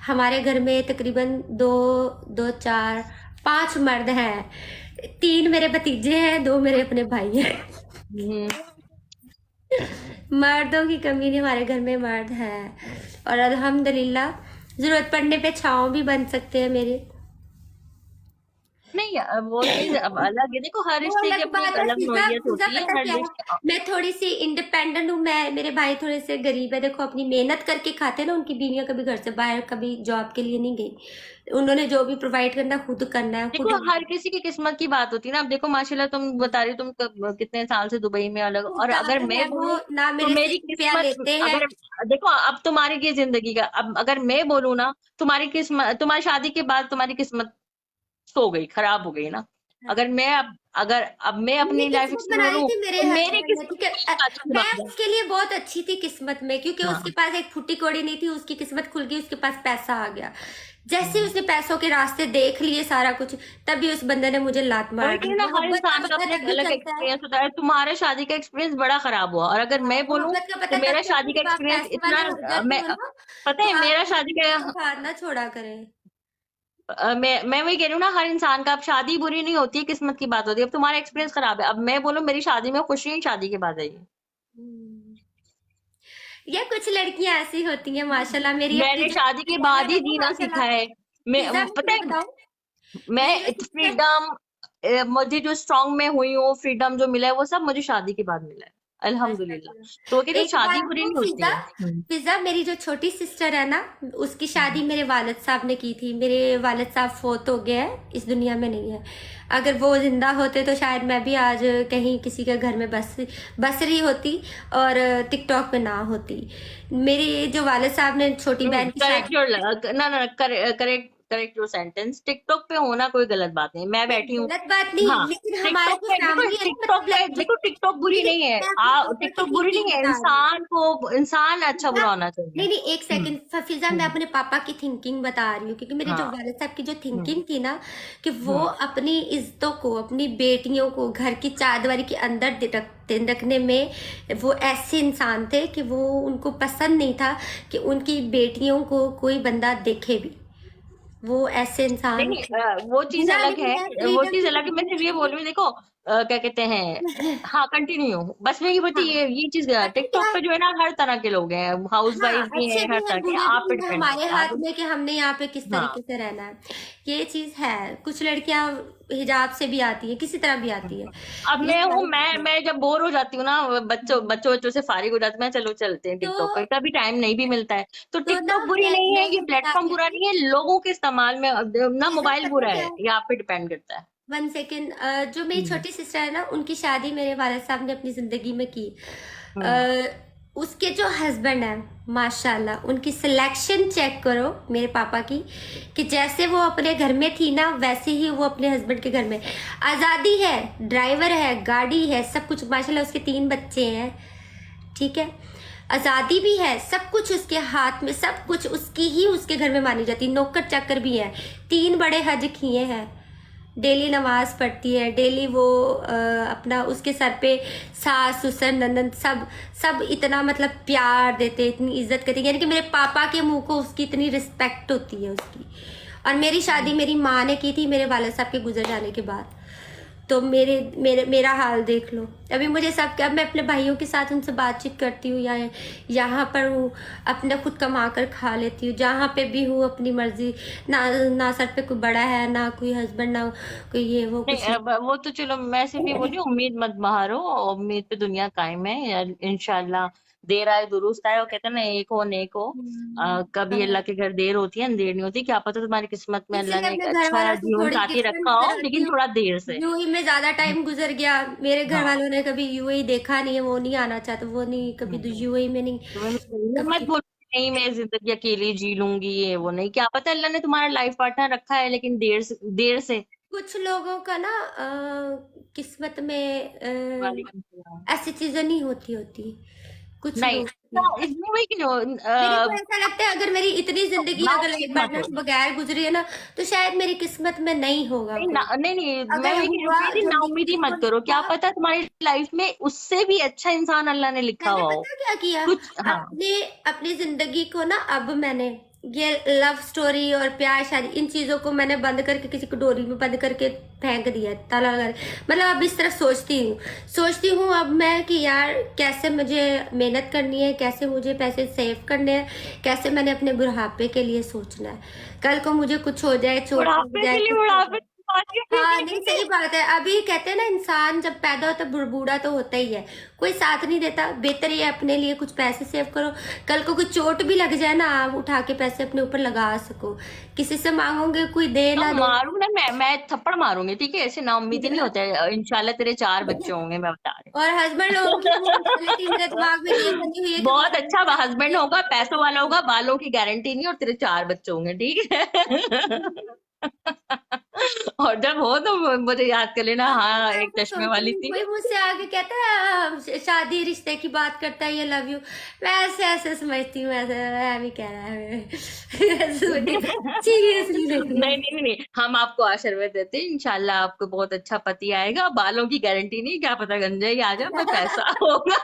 [SPEAKER 2] हमारे घर में तकरीबन दो दो चार पांच मर्द हैं। तीन मेरे भतीजे हैं, दो मेरे अपने भाई हैं।
[SPEAKER 1] हम्म।
[SPEAKER 2] मर्दों की कमी नहीं, हमारे घर में मर्द है। और अल्हम्दुलिल्लाह जरूरत पड़ने पे छाँव भी बन सकते हैं मेरे।
[SPEAKER 1] नहीं, वो चीज अब अलग है। देखो, हर
[SPEAKER 2] वो
[SPEAKER 1] रिश्ते की
[SPEAKER 2] अलग
[SPEAKER 1] अपनी
[SPEAKER 2] बात
[SPEAKER 1] एक
[SPEAKER 2] है।
[SPEAKER 1] अलग
[SPEAKER 2] फिजा
[SPEAKER 1] नोयत
[SPEAKER 2] फिजा
[SPEAKER 1] होती है,
[SPEAKER 2] पता
[SPEAKER 1] हर
[SPEAKER 2] क्या है,
[SPEAKER 1] रिश्ते।
[SPEAKER 2] मैं थोड़ी सी इंडिपेंडेंट हूँ। मैं मेरे भाई थोड़े से गरीब है, देखो अपनी मेहनत करके खाते हैं ना। उनकी बीवियां कभी घर से बाहर कभी जॉब के लिए नहीं गई। उन्होंने जो भी प्रोवाइड करना खुद करना है, खुद।
[SPEAKER 1] देखो, हर किसी की किस्मत की बात होती है ना। अब देखो माशाल्लाह, तुम बता रही हो, तुम कितने साल से दुबई में अलग, और अगर
[SPEAKER 2] पागल
[SPEAKER 1] मैं
[SPEAKER 2] है वो,
[SPEAKER 1] बोलूं
[SPEAKER 2] ना
[SPEAKER 1] तो
[SPEAKER 2] मेरे से
[SPEAKER 1] मेरी
[SPEAKER 2] रुपया
[SPEAKER 1] किस्मत,
[SPEAKER 2] लेते हैं।
[SPEAKER 1] अगर देखो अब तुम्हारी ये जिंदगी का, अब अगर मैं बोलूं ना, तुम्हारी किस्मत, तुम्हारी शादी के बाद तुम्हारी किस्मत सो गई, खराब हो गई ना। अगर मैं अब मैं
[SPEAKER 2] मेरी
[SPEAKER 1] अपनी लाइफ
[SPEAKER 2] किस्मत बनाई
[SPEAKER 1] एक्सप्लोर,
[SPEAKER 2] थी मेरे
[SPEAKER 1] तो मेरी
[SPEAKER 2] हस्बैंड ने,
[SPEAKER 1] किस्मत
[SPEAKER 2] ठीक है।
[SPEAKER 1] की बात की
[SPEAKER 2] मैं
[SPEAKER 1] बात है।
[SPEAKER 2] उसके लिए बहुत अच्छी थी किस्मत में, क्योंकि उसके
[SPEAKER 1] हाँ।
[SPEAKER 2] पास एक फुट्टी कौड़ी नहीं थी। उसकी किस्मत खुल गई, उसके पास पैसा आ गया। जैसे ही
[SPEAKER 1] हम्म।
[SPEAKER 2] उसने पैसों के रास्ते देख लिए सारा कुछ, तभी उस बंदे ने मुझे लात
[SPEAKER 1] वही
[SPEAKER 2] मार दी।
[SPEAKER 1] कहीं ना, हर
[SPEAKER 2] मोहब्बत का
[SPEAKER 1] इंसान का
[SPEAKER 2] पता
[SPEAKER 1] अपना एक
[SPEAKER 2] तभी
[SPEAKER 1] अलग
[SPEAKER 2] चलता है।
[SPEAKER 1] एक्सपीरियंस होता है। तुम्हारा शादी का एक्सपीरियंस बड़ा खराब हुआ, और अगर
[SPEAKER 2] हाँ,
[SPEAKER 1] मैं बोलूं
[SPEAKER 2] मोहब्बत का
[SPEAKER 1] तो
[SPEAKER 2] पता तब
[SPEAKER 1] मेरा
[SPEAKER 2] चलता
[SPEAKER 1] शादी
[SPEAKER 2] है
[SPEAKER 1] का
[SPEAKER 2] जब आप
[SPEAKER 1] एक्सपीरियंस
[SPEAKER 2] पैसे वाले
[SPEAKER 1] इतना,
[SPEAKER 2] हो जाते
[SPEAKER 1] मैं,
[SPEAKER 2] हो ना।
[SPEAKER 1] पता
[SPEAKER 2] तो
[SPEAKER 1] है
[SPEAKER 2] आप
[SPEAKER 1] मेरा
[SPEAKER 2] अपनी
[SPEAKER 1] शादी का,
[SPEAKER 2] बीवी का साथ ना छोड़ा करें।
[SPEAKER 1] मैं वही कह रही हूँ ना, हर इंसान का, अब शादी बुरी नहीं होती है, किस्मत की बात होती है। अब तुम्हारा एक्सपीरियंस खराब है, अब मैं बोलूं मेरी शादी में खुशी ही शादी के बाद आई है।
[SPEAKER 2] हम्म। ये कुछ लड़कियां ऐसी होती हैं माशाल्लाह। मेरी अपनी
[SPEAKER 1] मैंने
[SPEAKER 2] जो
[SPEAKER 1] शादी के
[SPEAKER 2] सिस्टर
[SPEAKER 1] बाद
[SPEAKER 2] है
[SPEAKER 1] ही
[SPEAKER 2] ना
[SPEAKER 1] जीना सीखा
[SPEAKER 2] माशाल्लाह।
[SPEAKER 1] है।
[SPEAKER 2] पिज्जा
[SPEAKER 1] मैं,
[SPEAKER 2] मैं
[SPEAKER 1] पता
[SPEAKER 2] तुम्हें
[SPEAKER 1] है,
[SPEAKER 2] बताऊं,
[SPEAKER 1] मैं
[SPEAKER 2] मेरी जो सिस्टर।
[SPEAKER 1] फ्रीडम, मुझे जो स्ट्रांग मैं हुई हूँ, फ्रीडम जो मिला है, वो सब मुझे शादी के बाद मिला है, अल्हम्दुलिल्लाह। तो वो कहते हैं,
[SPEAKER 2] एक
[SPEAKER 1] शादी
[SPEAKER 2] बात
[SPEAKER 1] बुरी
[SPEAKER 2] वो
[SPEAKER 1] नहीं
[SPEAKER 2] फिजा,
[SPEAKER 1] होती है। हम्म।
[SPEAKER 2] फिजा मेरी जो छोटी सिस्टर है ना, उसकी शादी
[SPEAKER 1] हम्म।
[SPEAKER 2] मेरे वालिद साहब ने की थी। मेरे वालिद साहब फोत हो गए हैं, इस दुनिया में नहीं है। अगर वो जिंदा होते तो शायद मैं भी आज कहीं किसी के घर में बस रही होती, और टिकटॉक पे ना होती। मेरी जो वालिद साहब ने छोटी बहन की
[SPEAKER 1] करेक्ट
[SPEAKER 2] शादी
[SPEAKER 1] योर,
[SPEAKER 2] की।
[SPEAKER 1] ना ना, correct correct your sentence. TikTok पे होना कोई गलत बात नहीं, मैं
[SPEAKER 2] नहीं,
[SPEAKER 1] बैठी हूँ।
[SPEAKER 2] गलत बात नहीं,
[SPEAKER 1] हाँ,
[SPEAKER 2] लेकिन हमारी
[SPEAKER 1] टिकटॉक
[SPEAKER 2] जो
[SPEAKER 1] पे देखो,
[SPEAKER 2] फैमिली है ना,
[SPEAKER 1] टिकटॉक
[SPEAKER 2] मतलब
[SPEAKER 1] पे देखो, टिकटॉक बुरी
[SPEAKER 2] नहीं नहीं,
[SPEAKER 1] नहीं है।
[SPEAKER 2] मैं अपने पापा की
[SPEAKER 1] टिकटॉक बुरी
[SPEAKER 2] थिंकिंग
[SPEAKER 1] नहीं है,
[SPEAKER 2] बता रही हूँ।
[SPEAKER 1] इंसान को, इंसान अच्छा
[SPEAKER 2] फिजा,
[SPEAKER 1] बुरा होना चाहिए।
[SPEAKER 2] नहीं नहीं, एक
[SPEAKER 1] हम्म।
[SPEAKER 2] सेकंड फिजा, मैं
[SPEAKER 1] हम्म।
[SPEAKER 2] अपने पापा की थिंकिंग बता रही हूँ, क्योंकि मेरे जो
[SPEAKER 1] हाँ।
[SPEAKER 2] वालिद साहब की जो
[SPEAKER 1] हम्म।
[SPEAKER 2] थिंकिंग थी ना, कि वो
[SPEAKER 1] हम्म।
[SPEAKER 2] अपनी इज्जतों को, अपनी बेटियों को घर की चारदीवारी के अंदर रखने में वो ऐसे इंसान थे कि वो, उनको पसंद नहीं था कि उनकी बेटियों को कोई बंदा देखे भी। वो ऐसे इंसान
[SPEAKER 1] नहीं,
[SPEAKER 2] थे।
[SPEAKER 1] वो चीज
[SPEAKER 2] बुरा
[SPEAKER 1] अलग
[SPEAKER 2] नहीं
[SPEAKER 1] है।
[SPEAKER 2] है,
[SPEAKER 1] वो
[SPEAKER 2] फ्रीडम
[SPEAKER 1] चीज
[SPEAKER 2] की
[SPEAKER 1] अलग है, मैं सिर्फ ये बोल
[SPEAKER 2] जिंदगी।
[SPEAKER 1] रही हूँ, देखो, क्या कहते हैं। हाँ, कंटिन्यू, बस मैं ये बोलती,
[SPEAKER 2] हाँ,
[SPEAKER 1] ये चीज,
[SPEAKER 2] पता क्या
[SPEAKER 1] टिकटॉक पे जो है ना, हर तरह के लोग हैं, हाउस
[SPEAKER 2] हाँ,
[SPEAKER 1] वाइफ भी
[SPEAKER 2] अच्छे
[SPEAKER 1] हैं,
[SPEAKER 2] भी
[SPEAKER 1] हर
[SPEAKER 2] हैं
[SPEAKER 1] तरह के।
[SPEAKER 2] बुरे भी
[SPEAKER 1] आप पे
[SPEAKER 2] हैं,
[SPEAKER 1] डिपेंड
[SPEAKER 2] हमारे
[SPEAKER 1] करता है
[SPEAKER 2] हाथ
[SPEAKER 1] आप।
[SPEAKER 2] में कि हमने यहाँ पे किस
[SPEAKER 1] हाँ।
[SPEAKER 2] तरीके से रहना है। ये चीज है, कुछ लड़कियां हिजाब से भी आती है, किसी तरह भी आती है।
[SPEAKER 1] अब
[SPEAKER 2] ये
[SPEAKER 1] मैं हूँ,
[SPEAKER 2] सारी चीजें हैं।
[SPEAKER 1] मैं जब बोर हो जाती हूँ ना, बच्चों बच्चों बच्चों से फारिग हो जाती हूँ, मैं, चलो चलते हैं
[SPEAKER 2] तो
[SPEAKER 1] टिकटॉक पे, कभी टाइम नहीं भी मिलता है। तो
[SPEAKER 2] तो ना
[SPEAKER 1] टिकटॉक बुरी नहीं
[SPEAKER 2] मैं
[SPEAKER 1] है, ये
[SPEAKER 2] ये बता
[SPEAKER 1] प्लेटफॉर्म
[SPEAKER 2] रही
[SPEAKER 1] बुरा
[SPEAKER 2] थी,
[SPEAKER 1] नहीं है, लोगों के इस्तेमाल में ना,
[SPEAKER 2] पिज्जा
[SPEAKER 1] मोबाइल
[SPEAKER 2] पता
[SPEAKER 1] बुरा
[SPEAKER 2] क्या
[SPEAKER 1] है,
[SPEAKER 2] है।
[SPEAKER 1] ये आप पे डिपेंड करता है।
[SPEAKER 2] वन सेकेंड, जो मेरी
[SPEAKER 1] हम्म।
[SPEAKER 2] छोटी सिस्टर है ना, उनकी शादी मेरे वालिद साहब ने अपनी जिंदगी में की।
[SPEAKER 1] हम्म।
[SPEAKER 2] अ, उसके जो हस्बैंड है माशाल्लाह, उनकी सिलेक्शन चेक करो मेरे पापा की, कि जैसे वो अपने घर में थी ना, वैसे ही वो अपने हस्बैंड के घर में। आज़ादी है, ड्राइवर है, गाड़ी है, सब कुछ माशाल्लाह। उसके 3 बच्चे हैं, ठीक है। आज़ादी भी है, सब कुछ उसके हाथ में, सब कुछ उसकी ही उसके घर में मानी जाती। नौकर चाकर भी है, 3 बड़े हज किए हैं, डेली नमाज पढ़ती है, डेली वो अपना, उसके सर पे सास ससुर ननद सब सब इतना मतलब प्यार देते, इतनी इज्जत करते हैं। यानी कि मेरे पापा के मुंह को उसकी इतनी रिस्पेक्ट होती है उसकी। और मेरी शादी मेरी माँ ने की थी मेरे वालिद साहब के गुजर जाने के बाद। तो मेरे मेरे मेरा हाल देख लो। अभी मुझे सब क्या, मैं अपने भाइयों के साथ उनसे बातचीत करती हूँ, या यहाँ पर हूँ अपना खुद कमा कर खा लेती हूँ, जहाँ पे भी हूँ अपनी मर्जी। ना ना सर पे कोई बड़ा है, ना कोई हस्बैंड, ना कोई ये वो
[SPEAKER 1] नहीं,
[SPEAKER 2] कुछ
[SPEAKER 1] अब वो तो चलो, मैं सिर्फ ये बोल रही हूँ, उम्मीद मत बहारो, उम्मीद पे दुनिया कायम है यार, इंशाल्लाह। देर आए दुरुस्त आए, वो कहते हैं ना, एक हो नेक हो। कभी अल्लाह
[SPEAKER 2] नहीं।
[SPEAKER 1] के घर देर होती है, अंधेर नहीं होती। क्या पता तुम्हारी किस्मत में अल्लाह
[SPEAKER 2] इसलिए
[SPEAKER 1] ने एक
[SPEAKER 2] अपने घर
[SPEAKER 1] अच्छा
[SPEAKER 2] वालों से
[SPEAKER 1] जीवन
[SPEAKER 2] थोड़ी
[SPEAKER 1] साथी
[SPEAKER 2] डिस्टेंस
[SPEAKER 1] रखा हो,
[SPEAKER 2] बनाती
[SPEAKER 1] लेकिन
[SPEAKER 2] हूँ।
[SPEAKER 1] थोड़ा देर से।
[SPEAKER 2] यूएई में ज्यादा टाइम गुजर गया, मेरे घर
[SPEAKER 1] हाँ,
[SPEAKER 2] वालों ने कभी यूएई देखा नहीं है, वो नहीं आना चाहते, वो नहीं कभी
[SPEAKER 1] हम्म।
[SPEAKER 2] यूएई में नहीं
[SPEAKER 1] तो मैं मत
[SPEAKER 2] कभी।
[SPEAKER 1] बोलो नहीं, मैं जिंदगी अकेली जी लूंगी, ये वो नहीं। क्या पता अल्लाह ने तुम्हारा लाइफ पार्टनर रखा है, लेकिन देर से।
[SPEAKER 2] कुछ लोगों का ना किस्मत में
[SPEAKER 1] वालेकुम सलाम।
[SPEAKER 2] ऐसी चीजें नहीं होती होती, कुछ
[SPEAKER 1] नहीं,
[SPEAKER 2] लोग
[SPEAKER 1] तो
[SPEAKER 2] की।
[SPEAKER 1] इसमें वही क्यों
[SPEAKER 2] मेरे को ऐसा लगता है अगर मेरी इतनी जिंदगी अगर लाइफ
[SPEAKER 1] नाउम्मीद मत
[SPEAKER 2] पार्टनर
[SPEAKER 1] हो।
[SPEAKER 2] के बगैर गुजरी है ना, तो शायद मेरी किस्मत में नहीं होगा
[SPEAKER 1] नहीं,
[SPEAKER 2] कोई।
[SPEAKER 1] नहीं, नहीं, मैं
[SPEAKER 2] अगर
[SPEAKER 1] वही कह रही हूँ,
[SPEAKER 2] हुआ
[SPEAKER 1] मेरी
[SPEAKER 2] जो
[SPEAKER 1] नाउम्मीदी
[SPEAKER 2] लिखा
[SPEAKER 1] मत
[SPEAKER 2] वो
[SPEAKER 1] करो। क्या
[SPEAKER 2] लिखा।
[SPEAKER 1] पता तुम्हारी लाइफ में उससे भी अच्छा इंसान अल्लाह ने लिखा
[SPEAKER 2] मैंने
[SPEAKER 1] हुआ हो।
[SPEAKER 2] पता क्या किया,
[SPEAKER 1] कुछ, हाँ।
[SPEAKER 2] अपने अपनी जिंदगी को ना, अब मैंने ये लव स्टोरी और प्यार शादी इन चीजों को मैंने बंद करके किसी को डोरी में बंद करके फेंक दिया है, ताला लगा मतलब अब इस तरह सोचती हूँ अब मैं कि यार कैसे मुझे मेहनत करनी है, कैसे मुझे पैसे सेव करने हैं, कैसे मैंने अपने बुढ़ापे के लिए सोचना है। कल को मुझे कुछ हो जाए, चोट लग
[SPEAKER 1] बुढ़ापे के
[SPEAKER 2] जाए,
[SPEAKER 1] लिए,
[SPEAKER 2] कुछ हो
[SPEAKER 1] बुढ़ापे
[SPEAKER 2] जाए। हाँ नहीं, सही बात है। अभी कहते हैं ना, इंसान जब पैदा होता है बूढ़ा तो होता ही है, कोई साथ नहीं देता। बेहतर ये अपने लिए कुछ पैसे सेव करो, कल को कोई चोट भी लग जाए ना, आप उठा के पैसे अपने ऊपर लगा सको। किसी से मांगोगे कोई दे
[SPEAKER 1] तो
[SPEAKER 2] ना दे।
[SPEAKER 1] मारू ना, मैं थप्पड़ मारूंगी, ठीक है? ऐसे नाउम्मीदी नहीं होता है। इंशाल्लाह तेरे 4 बच्चे होंगे, मैं बता रही
[SPEAKER 2] और हस्बैंड लोगों की वो मेंटेलिटी मेरे
[SPEAKER 1] हूँ।
[SPEAKER 2] दिमाग में ये बनी हुई है कि
[SPEAKER 1] बहुत अच्छा
[SPEAKER 2] वो
[SPEAKER 1] हस्बैंड होगा, पैसों वाला होगा, बालों की गारंटी नहीं, और तेरे 4 बच्चे होंगे, ठीक है? और जब हो तो मुझे याद कर लेना,
[SPEAKER 2] अब
[SPEAKER 1] हाँ,
[SPEAKER 2] मैं
[SPEAKER 1] एक
[SPEAKER 2] वो
[SPEAKER 1] चश्मे
[SPEAKER 2] सुनती
[SPEAKER 1] वाली
[SPEAKER 2] हूँ,
[SPEAKER 1] थी।
[SPEAKER 2] कोई मुझसे आगे कहता है शादी रिश्ते की बात करता है, ये लव यू। मैं ऐसे ऐसे समझती हूँ, ऐसे मैं भी कह रहा है सीरियसली लेती
[SPEAKER 1] नहीं, नहीं, नहीं, हम आपको आशीर्वाद देते हैं, इंशाल्लाह आपको बहुत अच्छा पति आएगा। बालों की गारंटी नहीं, क्या पता गंजा ही आ जाए, पर पैसा
[SPEAKER 2] हूँ।
[SPEAKER 1] होगा।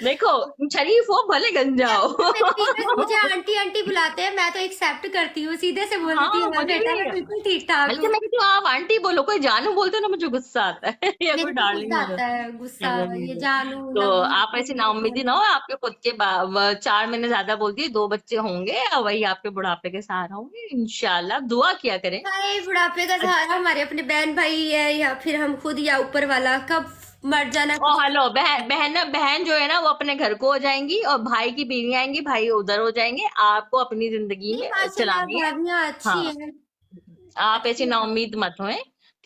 [SPEAKER 1] देखो, शरीफ हो भले गंजा हो।
[SPEAKER 2] मेरे पेरेंट्स मुझे आंटी आंटी बुलाते हैं, मैं तो एक्सेप्ट करती हूँ, सीधे से बोल देती
[SPEAKER 1] हाँ,
[SPEAKER 2] हूँ हाँ
[SPEAKER 1] मुझे
[SPEAKER 2] बेटा
[SPEAKER 1] भी।
[SPEAKER 2] मैं बिल्कुल ठीक ठाक
[SPEAKER 1] बल्कि
[SPEAKER 2] हूँ।
[SPEAKER 1] मैं कहती हूँ, आप आंटी बोलो, कोई जानू बोलते हो ना, मुझे गुस्सा आता है। या कोई
[SPEAKER 2] मेरे को
[SPEAKER 1] डार्लिंग
[SPEAKER 2] गुस्सा
[SPEAKER 1] बोलो।
[SPEAKER 2] आता है, गुस्सा, ये
[SPEAKER 1] हम्म।
[SPEAKER 2] जानू
[SPEAKER 1] तो
[SPEAKER 2] लव
[SPEAKER 1] आप ऐसी नाउम्मीदी ना हो, आपके खुद के 4 महीने ज्यादा बोलती है, 2 बच्चे होंगे, और वही आपके बुढ़ापे के सहारा होंगे, इंशाल्लाह। दुआ किया करें।
[SPEAKER 2] भाई बुढ़ापे का सहारा हमारे अपने बहन भाई है, या फिर हम खुद, या ऊपर वाला कब मर जाना
[SPEAKER 1] ओ
[SPEAKER 2] कुछ।
[SPEAKER 1] हेलो, बहन जो है ना, वो अपने घर को हो जाएंगी, और भाई की बीवी आएंगी, भाई उधर हो जाएंगे। आपको अपनी जिंदगी
[SPEAKER 2] नहीं
[SPEAKER 1] में
[SPEAKER 2] माशाल्लाह
[SPEAKER 1] चलानी है।
[SPEAKER 2] भाभियां अच्छी
[SPEAKER 1] हाँ,
[SPEAKER 2] है,
[SPEAKER 1] आप ऐसी
[SPEAKER 2] अच्छी है।
[SPEAKER 1] नाउम्मीद मत होए,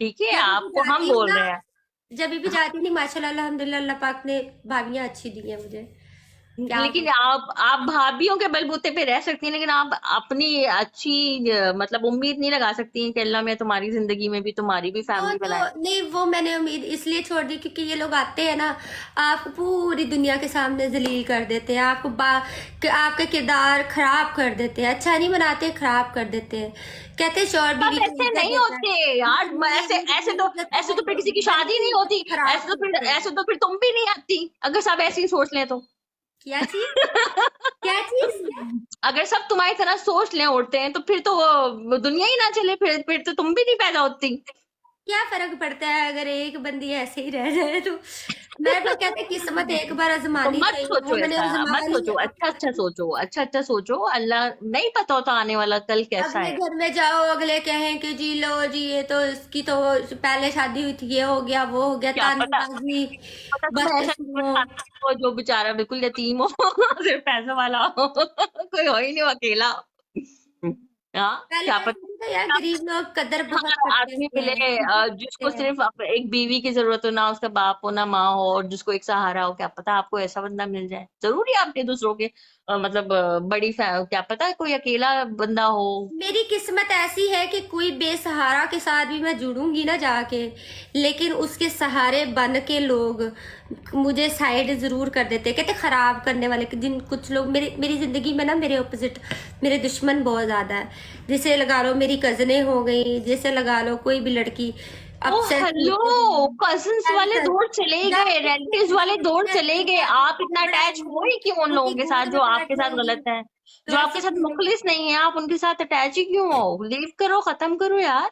[SPEAKER 1] ठीक है?
[SPEAKER 2] जब भी
[SPEAKER 1] आपको हम
[SPEAKER 2] जाती हूँ
[SPEAKER 1] बोल
[SPEAKER 2] ना,
[SPEAKER 1] रहे हैं।
[SPEAKER 2] जब भी जाती हूँ नहीं, माशाल्लाह अल्हम्दुलिल्लाह अल्लाह पाक ने भाभियां अच्छी दी है मुझे, क्या
[SPEAKER 1] लेकिन
[SPEAKER 2] बोलूं।
[SPEAKER 1] आप भाभीियों के बलबूते पे रह सकती हैं, लेकिन आप अपनी अच्छी मतलब उम्मीद नहीं लगा सकती हैं कि अल्लाह में तुम्हारी जिंदगी में भी तुम्हारी भी
[SPEAKER 2] वो
[SPEAKER 1] फैमिली
[SPEAKER 2] तो
[SPEAKER 1] बनाए।
[SPEAKER 2] नहीं, वो मैंने उम्मीद इसलिए छोड़ दी क्योंकि ये लोग आते हैं ना, आपको पूरी दुनिया के सामने जलील कर देते हैं, आपको कि आपका किरदार खराब कर देते हैं, अच्छा नहीं बनाते, खराब कर देते हैं। कहते हैं शौहर
[SPEAKER 1] सब
[SPEAKER 2] बीवी को
[SPEAKER 1] ऐसे
[SPEAKER 2] इज्जत
[SPEAKER 1] नहीं
[SPEAKER 2] देता है,
[SPEAKER 1] होते यार,
[SPEAKER 2] लेकिन ये
[SPEAKER 1] ऐसे
[SPEAKER 2] मेरी
[SPEAKER 1] ऐसे
[SPEAKER 2] कोई
[SPEAKER 1] तो
[SPEAKER 2] इज्जत
[SPEAKER 1] ऐसे तो फिर किसी की
[SPEAKER 2] मेरी
[SPEAKER 1] शादी नहीं होती।
[SPEAKER 2] इज्जत खराब
[SPEAKER 1] ऐसे तो फिर
[SPEAKER 2] करते हैं।
[SPEAKER 1] ऐसे तो फिर तुम भी नहीं आती, अगर सब ऐसे ही सोच लें तो।
[SPEAKER 2] क्या चीज, क्या चीज, क्या
[SPEAKER 1] अगर सब तुम्हारी तरह सोच लें, उड़ते हैं, तो फिर तो वो दुनिया ही ना चले, फिर तो तुम भी नहीं पैदा होती।
[SPEAKER 2] क्या फर्क पड़ता है अगर एक बंदी ऐसे ही रह जाए तो। मेरे पास कहते हैं किस्मत एक बार
[SPEAKER 1] तो
[SPEAKER 2] आजमानी
[SPEAKER 1] मत
[SPEAKER 2] चाहिए, वो
[SPEAKER 1] सोचो
[SPEAKER 2] मैंने
[SPEAKER 1] ऐसा,
[SPEAKER 2] आजमा
[SPEAKER 1] मत
[SPEAKER 2] ली।
[SPEAKER 1] सोचो, अच्छा अच्छा सोचो, अच्छा अच्छा सोचो। अल्लाह नहीं पता होता आने वाला कल कैसा
[SPEAKER 2] अगले
[SPEAKER 1] है।
[SPEAKER 2] घर में जाओ, अगले कहें कि जी लो जी, ये तो इसकी तो पहले शादी हुई थी, ये हो गया वो हो गया,
[SPEAKER 1] क्या पता,
[SPEAKER 2] तानाबाजी,
[SPEAKER 1] पता तुम
[SPEAKER 2] बस
[SPEAKER 1] ऐसा जीवन
[SPEAKER 2] सुनो।
[SPEAKER 1] साथी हो जो बेचारा बिल्कुल यतीम हो, सिर्फ पैसे वाला हो, कोई हो ही नहीं, वो अकेला। हाँ,
[SPEAKER 2] पहले
[SPEAKER 1] क्या
[SPEAKER 2] ऐसा
[SPEAKER 1] पता।
[SPEAKER 2] नहीं था यार, गरीब लोग कदर बहुत
[SPEAKER 1] हाँ,
[SPEAKER 2] करते
[SPEAKER 1] आदमी मिले,
[SPEAKER 2] हैं, इज्जत करते
[SPEAKER 1] जिसको
[SPEAKER 2] हैं।
[SPEAKER 1] सिर्फ एक बीवी की जरूरत हो, ना उसका बाप हो ना माँ हो, और जिसको एक सहारा हो। क्या पता आपको ऐसा बंदा मिल जाए, जरूरी आपके दूसरों के मतलब क्या पता कोई अकेला बंदा हो।
[SPEAKER 2] मेरी किस्मत ऐसी है कि कोई बेसहारा के साथ भी मैं जुड़ूंगी ना जाके, लेकिन उसके सहारे बन के लोग मुझे साइड जरूर कर देते हैं। कहते खराब करने वाले जिन कुछ लोग मेरी मेरी जिंदगी में ना, मेरे ऑपोजिट मेरे दुश्मन बहुत ज्यादा है। जैसे लगा लो मेरी कजने हो गई, जैसे लगा लो कोई भी लड़की
[SPEAKER 1] ओ
[SPEAKER 2] अपसेट
[SPEAKER 1] हेलो, कजिन्स वाले दूर चले गए, रिलेटिव्स वाले दूर चले गए, आप इतना अटैच हो ही क्यों उन लोगों
[SPEAKER 2] उनकी
[SPEAKER 1] के साथ
[SPEAKER 2] गोद
[SPEAKER 1] जो
[SPEAKER 2] में बैठ
[SPEAKER 1] आपके साथ
[SPEAKER 2] जाएंगी,
[SPEAKER 1] गलत है?
[SPEAKER 2] तो
[SPEAKER 1] जो
[SPEAKER 2] ऐसे
[SPEAKER 1] आपके साथ
[SPEAKER 2] करने।
[SPEAKER 1] मुखलिस नहीं है, आप उनके साथ अटैच ही क्यों हो? लीव करो, खत्म करो यार।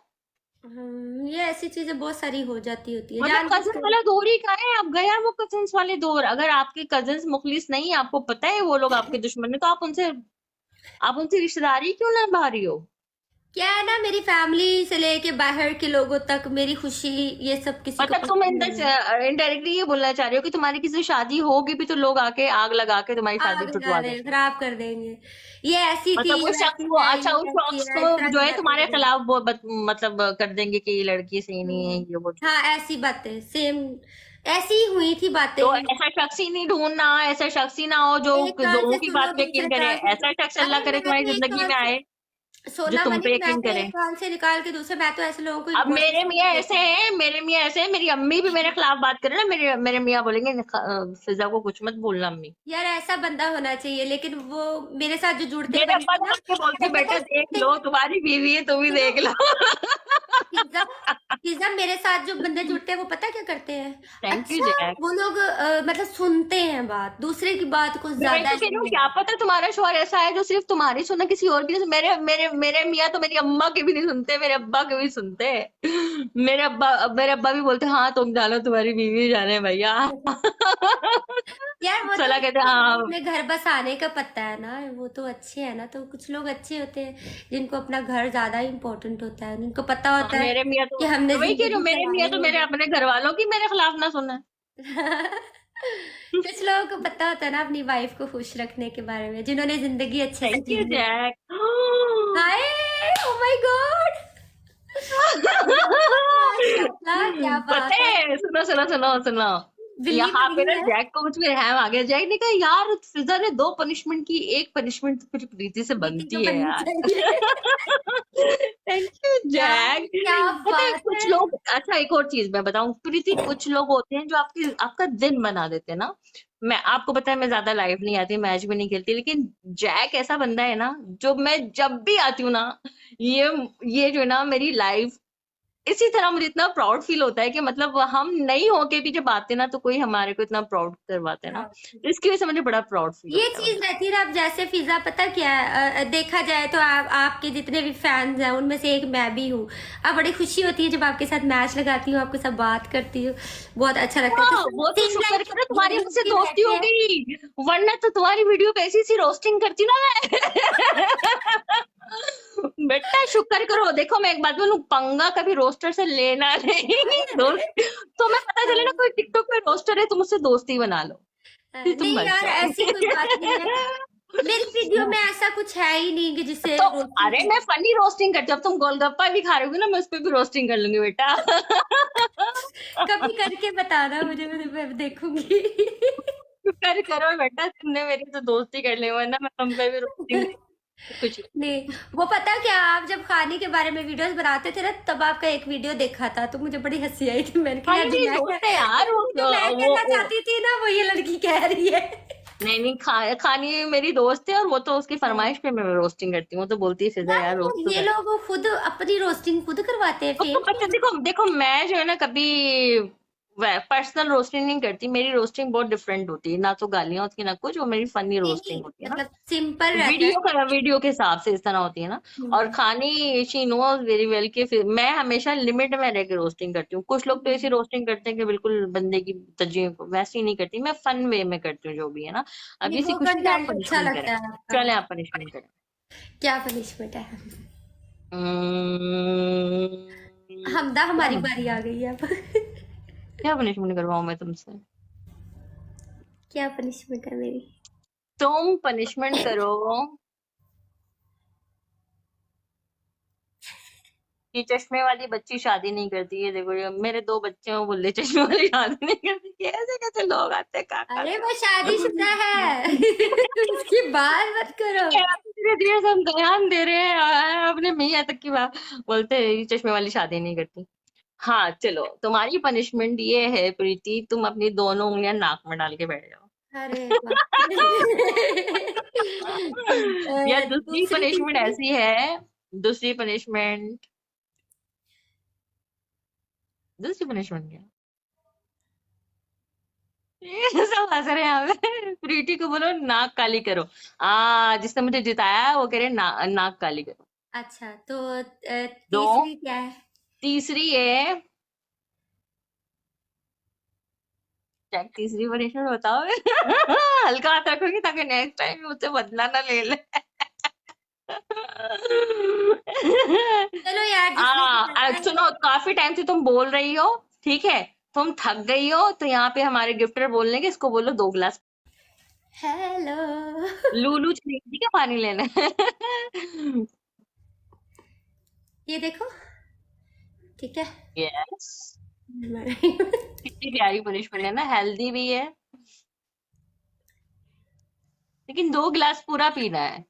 [SPEAKER 2] ये ऐसी चीजें बहुत सारी हो जाती होती है
[SPEAKER 1] मतलब
[SPEAKER 2] जानबूझ
[SPEAKER 1] कजिन
[SPEAKER 2] कर।
[SPEAKER 1] वाला दौर ही कहाँ है, अब गया वो कजिन्स वाले दौर। अगर आपके कजिन्स मुखलिस नहीं, आपको पता है वो लोग आपके दुश्मन है, तो आप उनसे रिश्तेदारी क्यों ना निभा रही हो?
[SPEAKER 2] क्या है ना, मेरी फैमिली से लेके बाहर के लोगों तक मेरी खुशी ये सब किसी को
[SPEAKER 1] मतलब तुम
[SPEAKER 2] पसंद नहीं है।
[SPEAKER 1] इनडायरेक्टली ये बोलना चाह रही हो कि तुम्हारी किसी से शादी होगी भी तो लोग आके आग लगा के तुम्हारी शादी
[SPEAKER 2] आग लगा
[SPEAKER 1] छुटवा
[SPEAKER 2] रहे,
[SPEAKER 1] देंगे?
[SPEAKER 2] खराब कर देंगे। ये ऐसी थी,
[SPEAKER 1] मतलब
[SPEAKER 2] ये
[SPEAKER 1] उस शख्स
[SPEAKER 2] वैसी
[SPEAKER 1] को,
[SPEAKER 2] है,
[SPEAKER 1] अच्छा
[SPEAKER 2] ये
[SPEAKER 1] उस
[SPEAKER 2] वैसी
[SPEAKER 1] शख्स
[SPEAKER 2] है, इस
[SPEAKER 1] को
[SPEAKER 2] तरह
[SPEAKER 1] जो
[SPEAKER 2] की
[SPEAKER 1] है
[SPEAKER 2] बातें
[SPEAKER 1] तुम्हारे
[SPEAKER 2] करें।
[SPEAKER 1] खिलाफ मतलब कर देंगे कि ये लड़की सही नहीं है, ये वो।
[SPEAKER 2] हाँ, ऐसी बातें सेम ऐसी ही हुई थी
[SPEAKER 1] तो
[SPEAKER 2] बातें।
[SPEAKER 1] ऐसा शख्स ही नहीं ढूंढना, ऐसा शख्स ही ना हो जो
[SPEAKER 2] एक कान
[SPEAKER 1] लोगों
[SPEAKER 2] से
[SPEAKER 1] की
[SPEAKER 2] सुनो
[SPEAKER 1] बात पे यकीन
[SPEAKER 2] दूसरे
[SPEAKER 1] करे।
[SPEAKER 2] कान से
[SPEAKER 1] ऐसा शख्स अल्लाह
[SPEAKER 2] अरे
[SPEAKER 1] करे
[SPEAKER 2] मैं
[SPEAKER 1] तुम्हारी
[SPEAKER 2] तो एक
[SPEAKER 1] जिंदगी
[SPEAKER 2] कान
[SPEAKER 1] में
[SPEAKER 2] से
[SPEAKER 1] आए जो
[SPEAKER 2] सोना
[SPEAKER 1] तुम पे
[SPEAKER 2] मनिक, मैं
[SPEAKER 1] यकीन
[SPEAKER 2] तो
[SPEAKER 1] करे।
[SPEAKER 2] एक कान से निकाल के दूसरे, मैं तो ऐसे लोगों को
[SPEAKER 1] अब
[SPEAKER 2] इम्पोर्टेंस
[SPEAKER 1] मेरे मियाँ
[SPEAKER 2] नहीं
[SPEAKER 1] ऐसे
[SPEAKER 2] देती।
[SPEAKER 1] हैं, मेरे मियाँ ऐसे हैं, मेरी अम्मी भी मेरे खिलाफ बात करे ना, मेरे मेरे मियाँ बोलेंगे फिजा को कुछ मत बोलना अम्मी।
[SPEAKER 2] यार ऐसा बंदा होना चाहिए, लेकिन वो मेरे साथ जो जुड़ते हैं
[SPEAKER 1] मेरे अब्बा
[SPEAKER 2] बंदे
[SPEAKER 1] तो
[SPEAKER 2] ना,
[SPEAKER 1] हंस के बोलते
[SPEAKER 2] वो
[SPEAKER 1] हैं,
[SPEAKER 2] पता
[SPEAKER 1] बेटा देख
[SPEAKER 2] है,
[SPEAKER 1] लो तुम्हारी बीवी है, तुम ही
[SPEAKER 2] सुनो,
[SPEAKER 1] देख लो।
[SPEAKER 2] पिज्जा पिज्जा मेरे साथ जो बंदे जुड़ते हैं वो पता क्या करते हैं?
[SPEAKER 1] थैंक यू
[SPEAKER 2] अच्छा,
[SPEAKER 1] जैक।
[SPEAKER 2] वो लोग मतलब सुनते हैं बात, दूसरे की बात को
[SPEAKER 1] मैं वही
[SPEAKER 2] ज्यादा
[SPEAKER 1] तो कह रही हूँ,
[SPEAKER 2] अहमियत
[SPEAKER 1] क्या
[SPEAKER 2] देते
[SPEAKER 1] पता तुम्हारा शौहर ऐसा है जो सिर्फ तुम्हारी सुना, किसी और की नहीं। मेरे मेरे मेरे मियाँ तो मेरी अम्मा की भी नहीं सुनते, मेरे अब्बा की भी सुनते हैं। मेरे अब्बा भी बोलते हैं, हाँ तुम जानो तुम्हारी बीवी जाने भैया।
[SPEAKER 2] हैं। यार वो तो
[SPEAKER 1] सलाह कहते हैं हाँ।
[SPEAKER 2] अपने घर बसाने का पता है ना, वो तो अच्छे है ना। तो कुछ लोग अच्छे होते हैं जिनको अपना घर ज्यादा इम्पोर्टेंट होता है, जिनको पता
[SPEAKER 1] हाँ,
[SPEAKER 2] होता है
[SPEAKER 1] मेरे मियाँ
[SPEAKER 2] कि
[SPEAKER 1] तो
[SPEAKER 2] हमने
[SPEAKER 1] मैं वही कह रही हूँ,
[SPEAKER 2] जिंदगी
[SPEAKER 1] मेरे मियाँ तो
[SPEAKER 2] चलानी
[SPEAKER 1] मेरे
[SPEAKER 2] है।
[SPEAKER 1] अपने घर वालों की मेरे खिलाफ ना सुने।
[SPEAKER 2] कुछ लोगों को पता होता है ना अपनी वाइफ को खुश रखने के बारे में, जिन्होंने जिंदगी अच्छे से
[SPEAKER 1] थैंक
[SPEAKER 2] जी
[SPEAKER 1] यू
[SPEAKER 2] है।
[SPEAKER 1] Jack.
[SPEAKER 2] Hi, oh my god, माशाल्लाह, क्या
[SPEAKER 1] पता
[SPEAKER 2] बात है।
[SPEAKER 1] है, सुनो सुनो सुनो सुनो,
[SPEAKER 2] बिल्ली
[SPEAKER 1] यहाँ
[SPEAKER 2] बन
[SPEAKER 1] पे
[SPEAKER 2] गई
[SPEAKER 1] ना
[SPEAKER 2] है।
[SPEAKER 1] जैक को मुझ में रहम आ गया। जैक ने कहा यार फिजा ने दो पनिशमेंट की, एक पनिशमेंट तो फिर प्रीति से
[SPEAKER 2] प्रीति को
[SPEAKER 1] बनती है
[SPEAKER 2] बननी
[SPEAKER 1] यार।
[SPEAKER 2] चाहिए।
[SPEAKER 1] थैंक यू
[SPEAKER 2] यार
[SPEAKER 1] जैक।
[SPEAKER 2] क्या
[SPEAKER 1] पता है
[SPEAKER 2] बात
[SPEAKER 1] कुछ
[SPEAKER 2] है।
[SPEAKER 1] लोग, अच्छा एक और चीज मैं बताऊं प्रीति, कुछ लोग होते हैं जो आपका दिन बना देते हैं ना। मैं आपको पता है मैं ज्यादा लाइव नहीं आती, मैच भी नहीं खेलती, लेकिन जैक ऐसा बंदा है ना, जो मैं जब भी आती हूँ ना, ये ये जो है ना मेरी लाइफ, इसी तरह मुझे इतना प्राउड फील होता है कि मतलब हम नहीं होके भी जब आते हैं ना तो कोई हमारे को इतना प्राउड करवाते हैं ना, तो इसकी वजह से मुझे बड़ा प्राउड फील
[SPEAKER 2] ये
[SPEAKER 1] होता है
[SPEAKER 2] चीज
[SPEAKER 1] मतलब।
[SPEAKER 2] रहती है ना। अब जैसे फिजा पता क्या है, देखा जाए तो आपके जितने भी फैंस हैं उनमें से एक मैं भी हूँ। अब बड़ी खुशी होती है जब आपके साथ मैच लगाती हूँ, आपके साथ बात करती हूँ, बहुत अच्छा लगता है। तो
[SPEAKER 1] हाँ, वो तो
[SPEAKER 2] सेम
[SPEAKER 1] शुक्र
[SPEAKER 2] लाइक
[SPEAKER 1] करो तुम्हारी
[SPEAKER 2] लड़कियों
[SPEAKER 1] मुझसे
[SPEAKER 2] की
[SPEAKER 1] दोस्ती
[SPEAKER 2] रहती
[SPEAKER 1] हो
[SPEAKER 2] है।
[SPEAKER 1] गई, वरना तो तुम्हारी वीडियो पे ऐसी सी रोस्टिंग करती ना मैं। बेटा शुक्र करो, देखो मैं एक बात बोलूं, पंगा कभी रोस्टर से लेना नहीं। दोस्त तो मैं पता चले ना कोई टिकटॉक पे रोस्टर है तो मुझसे दोस्ती बना लो, फिर तुम
[SPEAKER 2] नहीं
[SPEAKER 1] मर
[SPEAKER 2] यार,
[SPEAKER 1] जाओ।
[SPEAKER 2] ऐसी कोई बात नहीं है। मेरी वीडियो में ऐसा कुछ है ही नहीं कि जिससे
[SPEAKER 1] तो
[SPEAKER 2] रोस्टिंग
[SPEAKER 1] अरे मैं
[SPEAKER 2] की।
[SPEAKER 1] फनी रोस्टिंग करती हूँ, अब तुम गोलगप्पा भी खा रहे होगे ना, मैं उस पे भी रोस्टिंग कर लूंगी बेटा।
[SPEAKER 2] कभी करके बताना मुझे, मैं देखूंगी।
[SPEAKER 1] शुक्र करो बेटा तुमने मेरी तो दोस्ती कर ली, वरना मैं तुम पे भी रोस्टिंग कुछ।
[SPEAKER 2] नहीं, वो पता क्या, आप जब खाने के बारे में वीडियोस बनाते थे ना, तब आपका एक वीडियो देखा था तो मुझे बड़ी हंसी आई थी। मैंने कहा यार,
[SPEAKER 1] खानी दोस्त है यार
[SPEAKER 2] जो मैं कहना
[SPEAKER 1] वो
[SPEAKER 2] चाहती थी ना, वो ये लड़की कह रही है।
[SPEAKER 1] नहीं नहीं, खानी मेरी दोस्त है, और वो तो उसकी
[SPEAKER 2] हाँ।
[SPEAKER 1] फरमाइश पे मैं रोस्टिंग करती हूँ, वो तो बोलती है फिजा
[SPEAKER 2] यार
[SPEAKER 1] यार रोस्ट तो
[SPEAKER 2] ये
[SPEAKER 1] कर।
[SPEAKER 2] लोग खुद अपनी रोस्टिंग खुद करवाते हैं,
[SPEAKER 1] वो तो
[SPEAKER 2] फेक
[SPEAKER 1] बच्चे,
[SPEAKER 2] नहीं।
[SPEAKER 1] देखो देखो मैं जो है ना कभी पर्सनल रोस्टिंग नहीं करती, मेरी रोस्टिंग बहुत डिफरेंट होती है, ना तो गालियां होती है ना कुछ, वो मेरी फनी
[SPEAKER 2] नहीं
[SPEAKER 1] रोस्टिंग
[SPEAKER 2] नहीं,
[SPEAKER 1] होती है ना,
[SPEAKER 2] मतलब सिंपल रहता है।
[SPEAKER 1] वीडियो के हिसाब से इस तरह होती है ना। और
[SPEAKER 2] हम्म,
[SPEAKER 1] खानी शी नोज वेरी वेल के, फिर मैं हमेशा लिमिट में रह के रोस्टिंग करती हूँ। कुछ लोग तो ऐसी
[SPEAKER 2] हम्म।
[SPEAKER 1] रोस्टिंग करते हैं कि बिल्कुल बंदे की तजीब को, वैसी नहीं करती मैं, फन वे में करती हूँ जो भी है ना।
[SPEAKER 2] नहीं,
[SPEAKER 1] अभी सी
[SPEAKER 2] वो
[SPEAKER 1] खुशी से आप
[SPEAKER 2] कंटेंट अच्छा
[SPEAKER 1] पनिशमेंट करें,
[SPEAKER 2] लगता है आपका।
[SPEAKER 1] चले आप पनिशमेंट करें।
[SPEAKER 2] क्या पनिशमेंट है?
[SPEAKER 1] हम्म,
[SPEAKER 2] हमदा,
[SPEAKER 1] क्या
[SPEAKER 2] हमारी बारी आ गई है अब।
[SPEAKER 1] क्या पनिशमेंट करवाऊं मैं तुमसे?
[SPEAKER 2] क्या पनिशमेंट है मेरी?
[SPEAKER 1] तुम पनिशमेंट करो कि चश्मे वाली बच्ची शादी नहीं करती है। देखो ये मेरे दो बच्चे हैं, वो बोले चश्मे वाली शादी नहीं करती, कैसे कैसे लोग आते हैं कहाँ कहाँ
[SPEAKER 2] अरे वो
[SPEAKER 1] से।
[SPEAKER 2] शादीशुदा है। उसकी बात मत करो।
[SPEAKER 1] धीरे धीरे से हम बयान दे रहे हैं अपने मियाँ तक की बात, बोलते हैं ये चश्मे वाली शादी नहीं करती। हाँ चलो, तुम्हारी पनिशमेंट ये है प्रीति, तुम अपनी दोनों उंगलियां नाक में डाल के बैठ जाओ।
[SPEAKER 2] अरे बाप रे।
[SPEAKER 1] या दूसरी
[SPEAKER 2] दूसरी
[SPEAKER 1] पनिशमेंट
[SPEAKER 2] तीसरी।
[SPEAKER 1] ऐसी है, दूसरी पनिशमेंट, दूसरी पनिशमेंट क्या? ये सब हंस रहे हैं यहाँ पे। प्रीति को बोलो नाक काली करो। जिसने मुझे जिताया है, वो कह रहे नाक काली करो।
[SPEAKER 2] अच्छा तो
[SPEAKER 1] दो,
[SPEAKER 2] तीसरी क्या है?
[SPEAKER 1] तीसरी है, क्या तीसरी पनिशमेंट बताओ? हल्का हाथ रखोगी ताकि नेक्स्ट टाइम मुझसे बदला ना ले ले।
[SPEAKER 2] चलो यार, जिसमें भी करना है।
[SPEAKER 1] सुनो, काफी टाइम से तुम बोल रही हो, ठीक है, तुम थक गई हो, तो यहाँ पे हमारे गिफ्टर बोल रहे कि इसको बोलो 2 गिलास।
[SPEAKER 2] हेलो।
[SPEAKER 1] लूलू चली गई क्या पानी लेने?
[SPEAKER 2] ये देखो, ठीक है।
[SPEAKER 1] यस, कितनी प्यारी पनिशमेंट है ना, हेल्दी भी है, लेकिन 2 गिलास पूरा पीना है।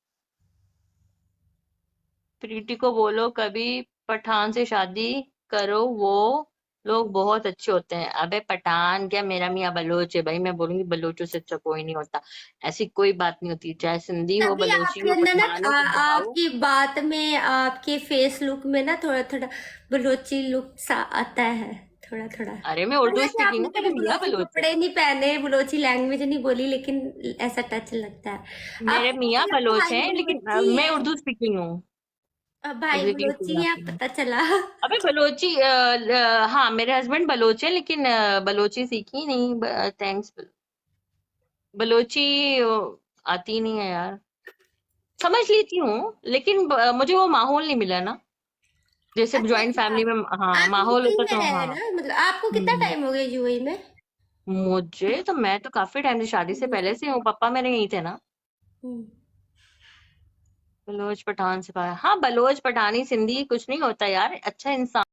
[SPEAKER 1] प्रीति को बोलो कभी पठान से शादी करो, वो लोग बहुत अच्छे होते हैं। अबे पठान क्या, मेरा मियाँ बलोच है भाई, मैं बोलूंगी बलोचों से अच्छा कोई नहीं होता। ऐसी कोई बात नहीं होती, चाहे सिंधी हो,
[SPEAKER 2] अभी
[SPEAKER 1] बलोची
[SPEAKER 2] आपके
[SPEAKER 1] हो,
[SPEAKER 2] अंदर ना
[SPEAKER 1] पठान हो, गद्दार हो।
[SPEAKER 2] आपकी बात में, आपके फेस लुक में ना थोड़ा थोड़ा बलोची लुक सा आता है, थोड़ा थोड़ा।
[SPEAKER 1] अरे मैं
[SPEAKER 2] और
[SPEAKER 1] उर्दू
[SPEAKER 2] वैसे
[SPEAKER 1] स्पीकिंग
[SPEAKER 2] आपने
[SPEAKER 1] हूँ,
[SPEAKER 2] कभी
[SPEAKER 1] मेरे मियाँ
[SPEAKER 2] बलोची
[SPEAKER 1] बलोच है।
[SPEAKER 2] कपड़े नहीं पहने, बलोची लैंग्वेज नहीं बोली, लेकिन ऐसा टच लगता है।
[SPEAKER 1] मेरे
[SPEAKER 2] आपको
[SPEAKER 1] मियाँ
[SPEAKER 2] पता लगा
[SPEAKER 1] बलोच
[SPEAKER 2] भाई
[SPEAKER 1] हैं, लेकिन
[SPEAKER 2] बलोची
[SPEAKER 1] मैं
[SPEAKER 2] है।
[SPEAKER 1] उर्दू स्पीकिंग हूँ।
[SPEAKER 2] भाई
[SPEAKER 1] एग्जैक्टली कोई
[SPEAKER 2] बलोची
[SPEAKER 1] बात
[SPEAKER 2] है,
[SPEAKER 1] नहीं है।
[SPEAKER 2] पता चला।
[SPEAKER 1] अबे बलोची हाँ मेरे हस्बैंड बलोच है, लेकिन बलोची सीखी नहीं, थैंक्स। बलोची आती नहीं है यार, समझ लेती हूँ, लेकिन मुझे वो माहौल नहीं मिला ना, जैसे
[SPEAKER 2] अच्छा
[SPEAKER 1] ज्वाइंट
[SPEAKER 2] अच्छा।
[SPEAKER 1] फैमिली में हाँ
[SPEAKER 2] आप
[SPEAKER 1] माहौल
[SPEAKER 2] यूएई
[SPEAKER 1] होता
[SPEAKER 2] में
[SPEAKER 1] तो
[SPEAKER 2] रह रहे
[SPEAKER 1] हाँ।
[SPEAKER 2] हैं ना, मतलब आपको कितना
[SPEAKER 1] हम्म।
[SPEAKER 2] टाइम हो गया यूएई में?
[SPEAKER 1] मुझे तो, मैं तो काफी टाइम से, शादी से पहले से हूँ, पापा मेरे यहीं थे ना।
[SPEAKER 2] हम्म।
[SPEAKER 1] बलोच पठान से पाया, हाँ बलोच पठानी सिंधी कुछ नहीं होता यार, अच्छा इंसान।